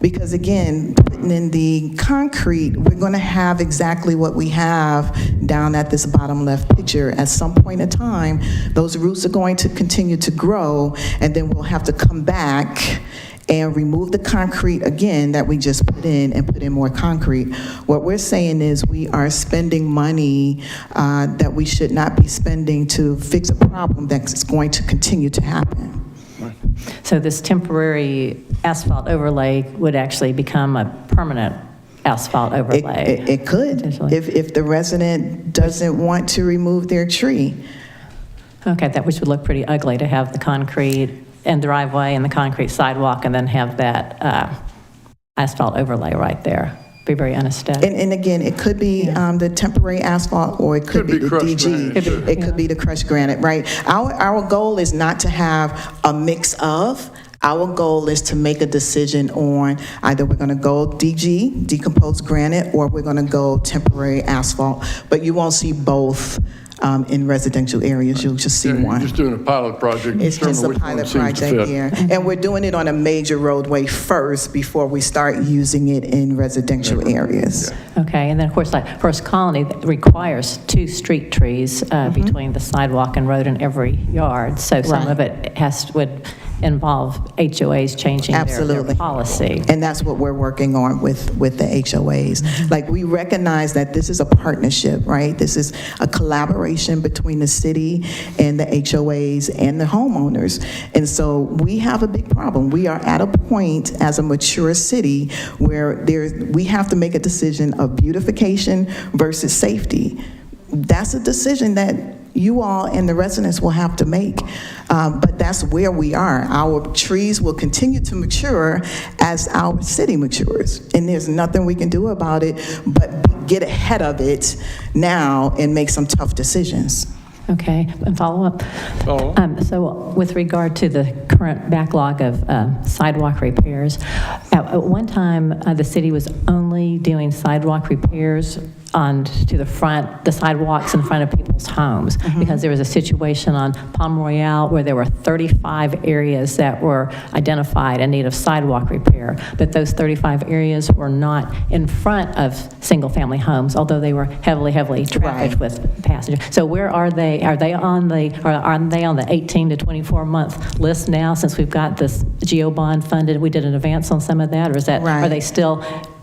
Because again, putting in the concrete, we're going to have exactly what we have down at this bottom left picture. At some point in time, those roots are going to continue to grow, and then we'll have to come back and remove the concrete again that we just put in and put in more concrete. What we're saying is we are spending money that we should not be spending to fix a problem that's going to continue to happen. So this temporary asphalt overlay would actually become a permanent asphalt overlay? It could, if the resident doesn't want to remove their tree. Okay, that which would look pretty ugly to have the concrete and driveway and the concrete sidewalk and then have that asphalt overlay right there. Be very unaesthetic. And again, it could be the temporary asphalt, or it could be the DG. It could be the crushed granite, right? Our goal is not to have a mix of. Our goal is to make a decision on either we're going to go DG, decomposed granite, or we're going to go temporary asphalt. But you won't see both in residential areas. You'll just see one. You're just doing a pilot project. It's just a Determine which one pilot seems to project fit. here. And we're doing it on a major roadway first before we start using it in residential areas. Okay, and then of course, like First Colony requires 2 street trees between the sidewalk and road in every yard. So some of it would involve HOAs changing their policy. And that's what we're working on with the HOAs. Like, we recognize that this is a partnership, right? This is a collaboration between the city and the HOAs and the homeowners. And so we have a big problem. We are at a point as a mature city where we have to make a decision of beautification versus safety. That's a decision that you all and the residents will have to make. But that's where we are. Our trees will continue to mature as our city matures. And there's nothing we can do about it but get ahead of it now and make some tough decisions. Okay, and follow up. So with regard to the current backlog of sidewalk repairs, at one time the city was only doing sidewalk repairs to the sidewalks in front of people's homes, because there was a situation on Palm Royale where there were 35 areas that were identified in need of sidewalk repair, but those 35 areas were not in front of single-family homes, although they were heavily trafficked with passengers. So where are they? Are they on the 18 to 24 month list now, since we've got this GEO bond funded? We did an advance on some of that, or is that are they still?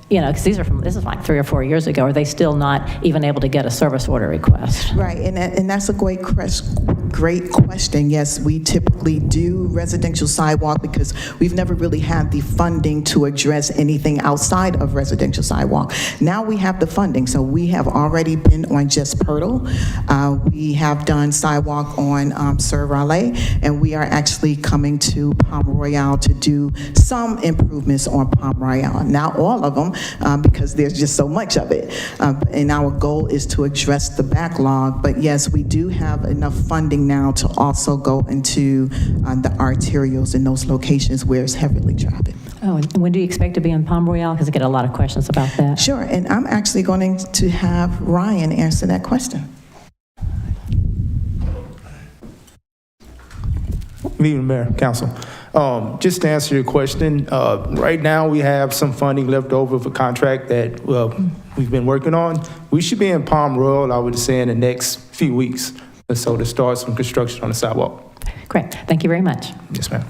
Because this is like 3 or 4 years ago. Are they still not even able to get a service order request? Right, and that's a great question. Yes, we typically do residential sidewalk because we've never really had the funding to address anything outside of residential sidewalk. Now we have the funding, so we have already been on Just Pirtle. We have done sidewalk on Sir Raleigh, and we are actually coming to Palm Royale to do some improvements on Palm Royale. Not all of them, because there's just so much of it. And our goal is to address the backlog. But yes, we do have enough funding now to also go into the arterials in those locations where it's heavily trafficked. Oh, and when do you expect to be in Palm Royale? Because I get a lot of questions about that. Sure, and I'm actually going to have Ryan answer that question. Good evening, Mayor, Council. Just to answer your question, right now we have some funding left over for contract that we've been working on. We should be in Palm Royale, I would say, in the next few weeks or so to start some construction on the sidewalk. Great. Thank you very much. Yes, ma'am.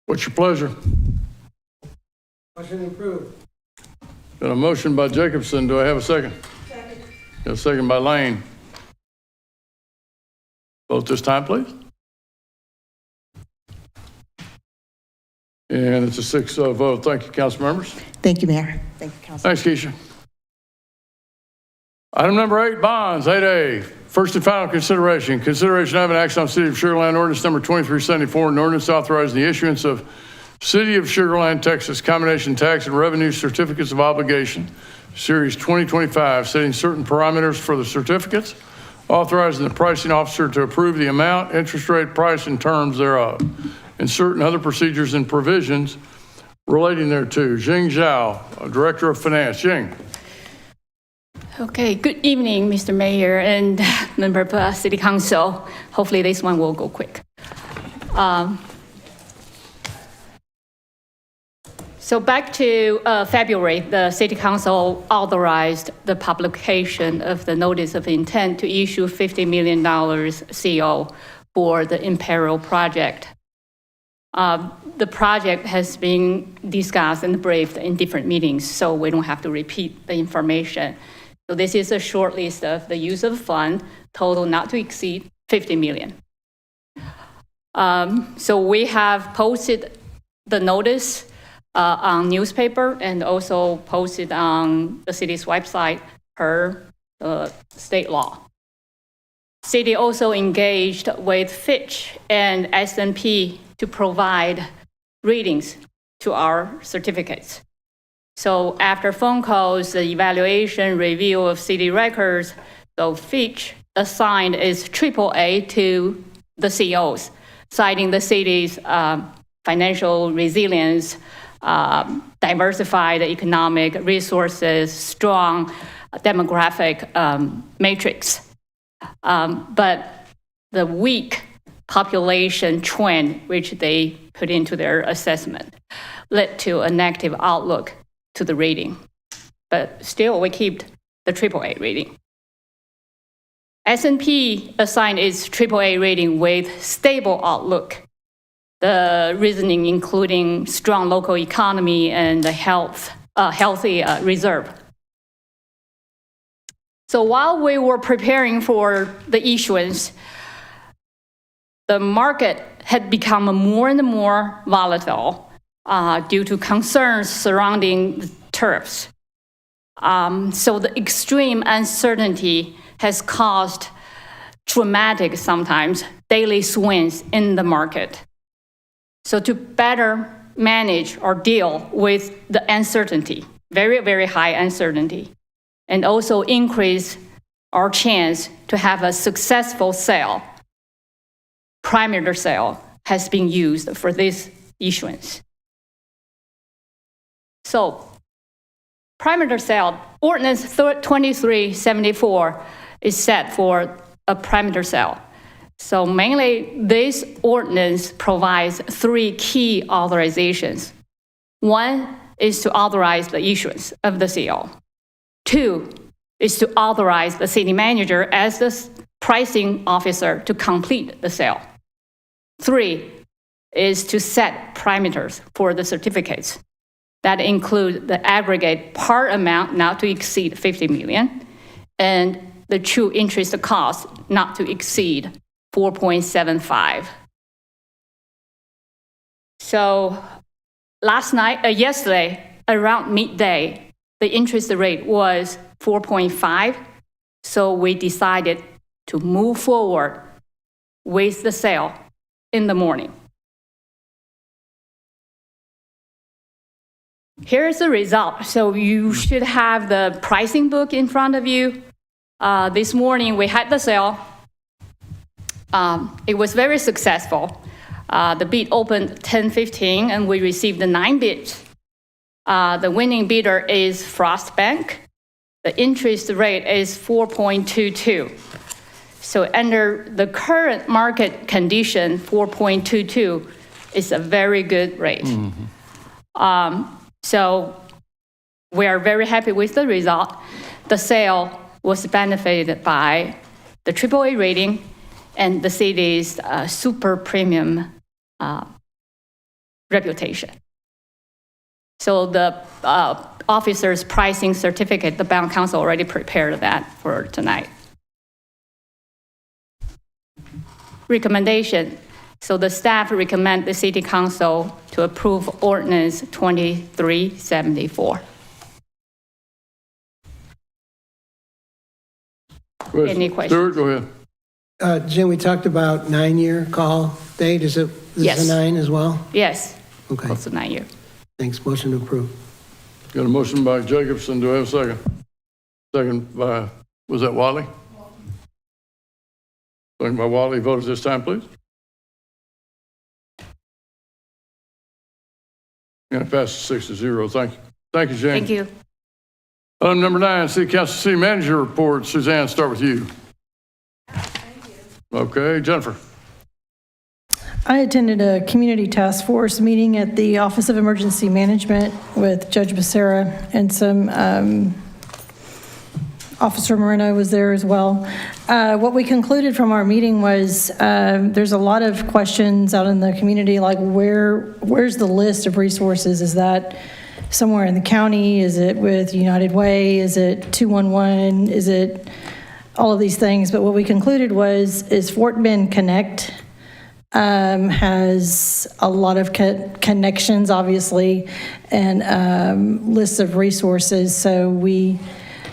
What's your pleasure? Motion approved. Got a motion by Jacobson. Do I have a second? Second. Got a second by Lane. Vote this time, please. And it's a 6-0 vote. Thank you, council members. Thank you, Mayor. Thank you, Council. Thanks, Keisha. Item number 8, bonds. 8A, first and final consideration. Consideration of an action on City of Sugar Land Ordinance number 2374, an ordinance authorizing the issuance of City of Sugar Land, Texas combination tax and revenue certificates of obligation, Series 2025, setting certain parameters for the certificates, authorizing the pricing officer to approve the amount, interest rate, price, and terms thereof, and certain other procedures and provisions relating thereto. Jing Zhao, Director of Finance. Jing. Okay, good evening, Mr. Mayor and member of City Council. Hopefully this one will go quick. So back to February, the City Council authorized the publication of the notice of intent to issue $50 million CO for the Imperial project. The project has been discussed and briefed in different meetings, so we don't have to repeat the information. So this is a short list of the use of fund, total not to exceed $50 million. So we have posted the notice on newspaper and also posted on the city's website per state law. City also engaged with Fitch and S&P to provide ratings to our certificates. So after phone calls, the evaluation review of city records, so Fitch assigned its AAA to the COs, citing the city's financial resilience, diversified economic resources, strong demographic matrix. But the weak population trend, which they put into their assessment, led to a negative outlook to the rating. But still, we keep the AAA rating. S&P assigned its AAA rating with stable outlook. The reasoning including strong local economy and the healthy reserve. So while we were preparing for the issuance, the market had become more and more volatile due to concerns surrounding the tariffs. So the extreme uncertainty has caused dramatic, sometimes daily swings in the market. So to better manage or deal with the uncertainty, very, very high uncertainty, and also increase our chance to have a successful sale, perimeter sale has been used for this issuance. So perimeter sale, Ordinance 2374 is set for a perimeter sale. So mainly, this ordinance provides three key authorizations. One is to authorize the issuance of the CO. Two is to authorize the city manager as the pricing officer to complete the sale. Three is to set parameters for the certificates. That include the aggregate par amount not to exceed $50 million and the true interest cost not to exceed 4.75. So yesterday, around midday, the interest rate was 4.5. So we decided to move forward with the sale in the morning. Here's the result. So you should have the pricing book in front of you. This morning, we had the sale. It was very successful. The bid opened 10:15, and we received the 9 bids. The winning bidder is Frost Bank. The interest rate is 4.22. So under the current market condition, 4.22 is a very good rate. So we are very happy with the result. The sale was benefited by the AAA rating and the city's super premium reputation. So the officer's pricing certificate, the bond council already prepared that for tonight. Recommendation. So the staff recommend the city council to approve ordinance 2374. Any questions? Stuart, go ahead. Jim, we talked about 9-year call date. Is it Yes. a 9 as well? Yes. Okay. It's a 9-year. Thanks. Motion to approve. Got a motion by Jacobson. Do I have a second? Second by, was that Wiley? Second by Wiley. Vote at this time, please. And it passes 6-0. Thank you. Thank you, Jane. Thank you. Item number 9, City Council City Manager Report. Suzanne, start with you. Thank you. Okay, Jennifer. I attended a community task force meeting at the Office of Emergency Management with Judge Becerra, and some Officer Moreno was there as well. What we concluded from our meeting was there's a lot of questions out in the community, like where's the list of resources? Is that somewhere in the county? Is it with United Way? Is it 211? Is it all of these things? But what we concluded is Fort Bend Connect has a lot of connections, obviously, and lists of resources. So we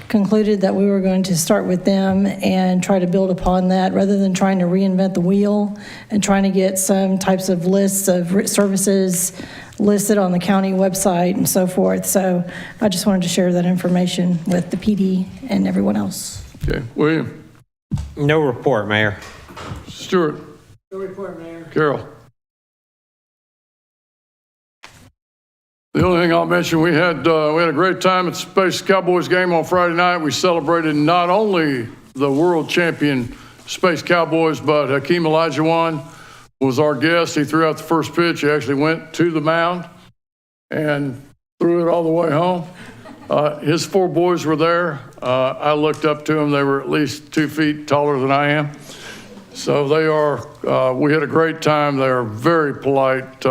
concluded that we were going to start with them and try to build upon that rather than trying to reinvent the wheel and trying to get some types of lists of services listed on the county website and so forth. So I just wanted to share that information with the PD and everyone else. Okay, William. No report, Mayor. Stuart. No report, Mayor. Carol. The only thing I'll mention, we had a great time at the Space Cowboys game on Friday night. We celebrated not only the world champion Space Cowboys, but Hakeem Olajuwon was our guest. He threw out the first pitch. He actually went to the mound and threw it all the way home. His 4 boys were there. I looked up to them. They were at least 2 feet taller than I am. So they are, we had a great time. They are very polite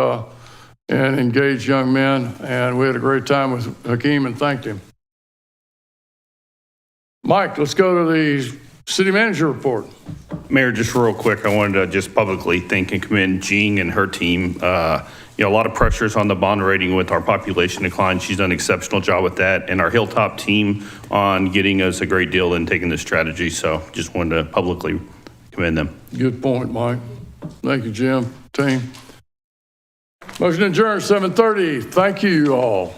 and engaged young men, and we had a great time with Hakeem and thanked him. Mike, let's go to the city manager report. Mayor, just real quick, I wanted to just publicly thank and commend Jean and her team. A lot of pressures on the bond rating with our population decline. She's done an exceptional job with that, and our Hilltop team on getting us a great deal and taking this strategy. So just wanted to publicly commend them. Good point, Mike. Thank you, Jim, team. Motion adjourned, 7:30. Thank you all.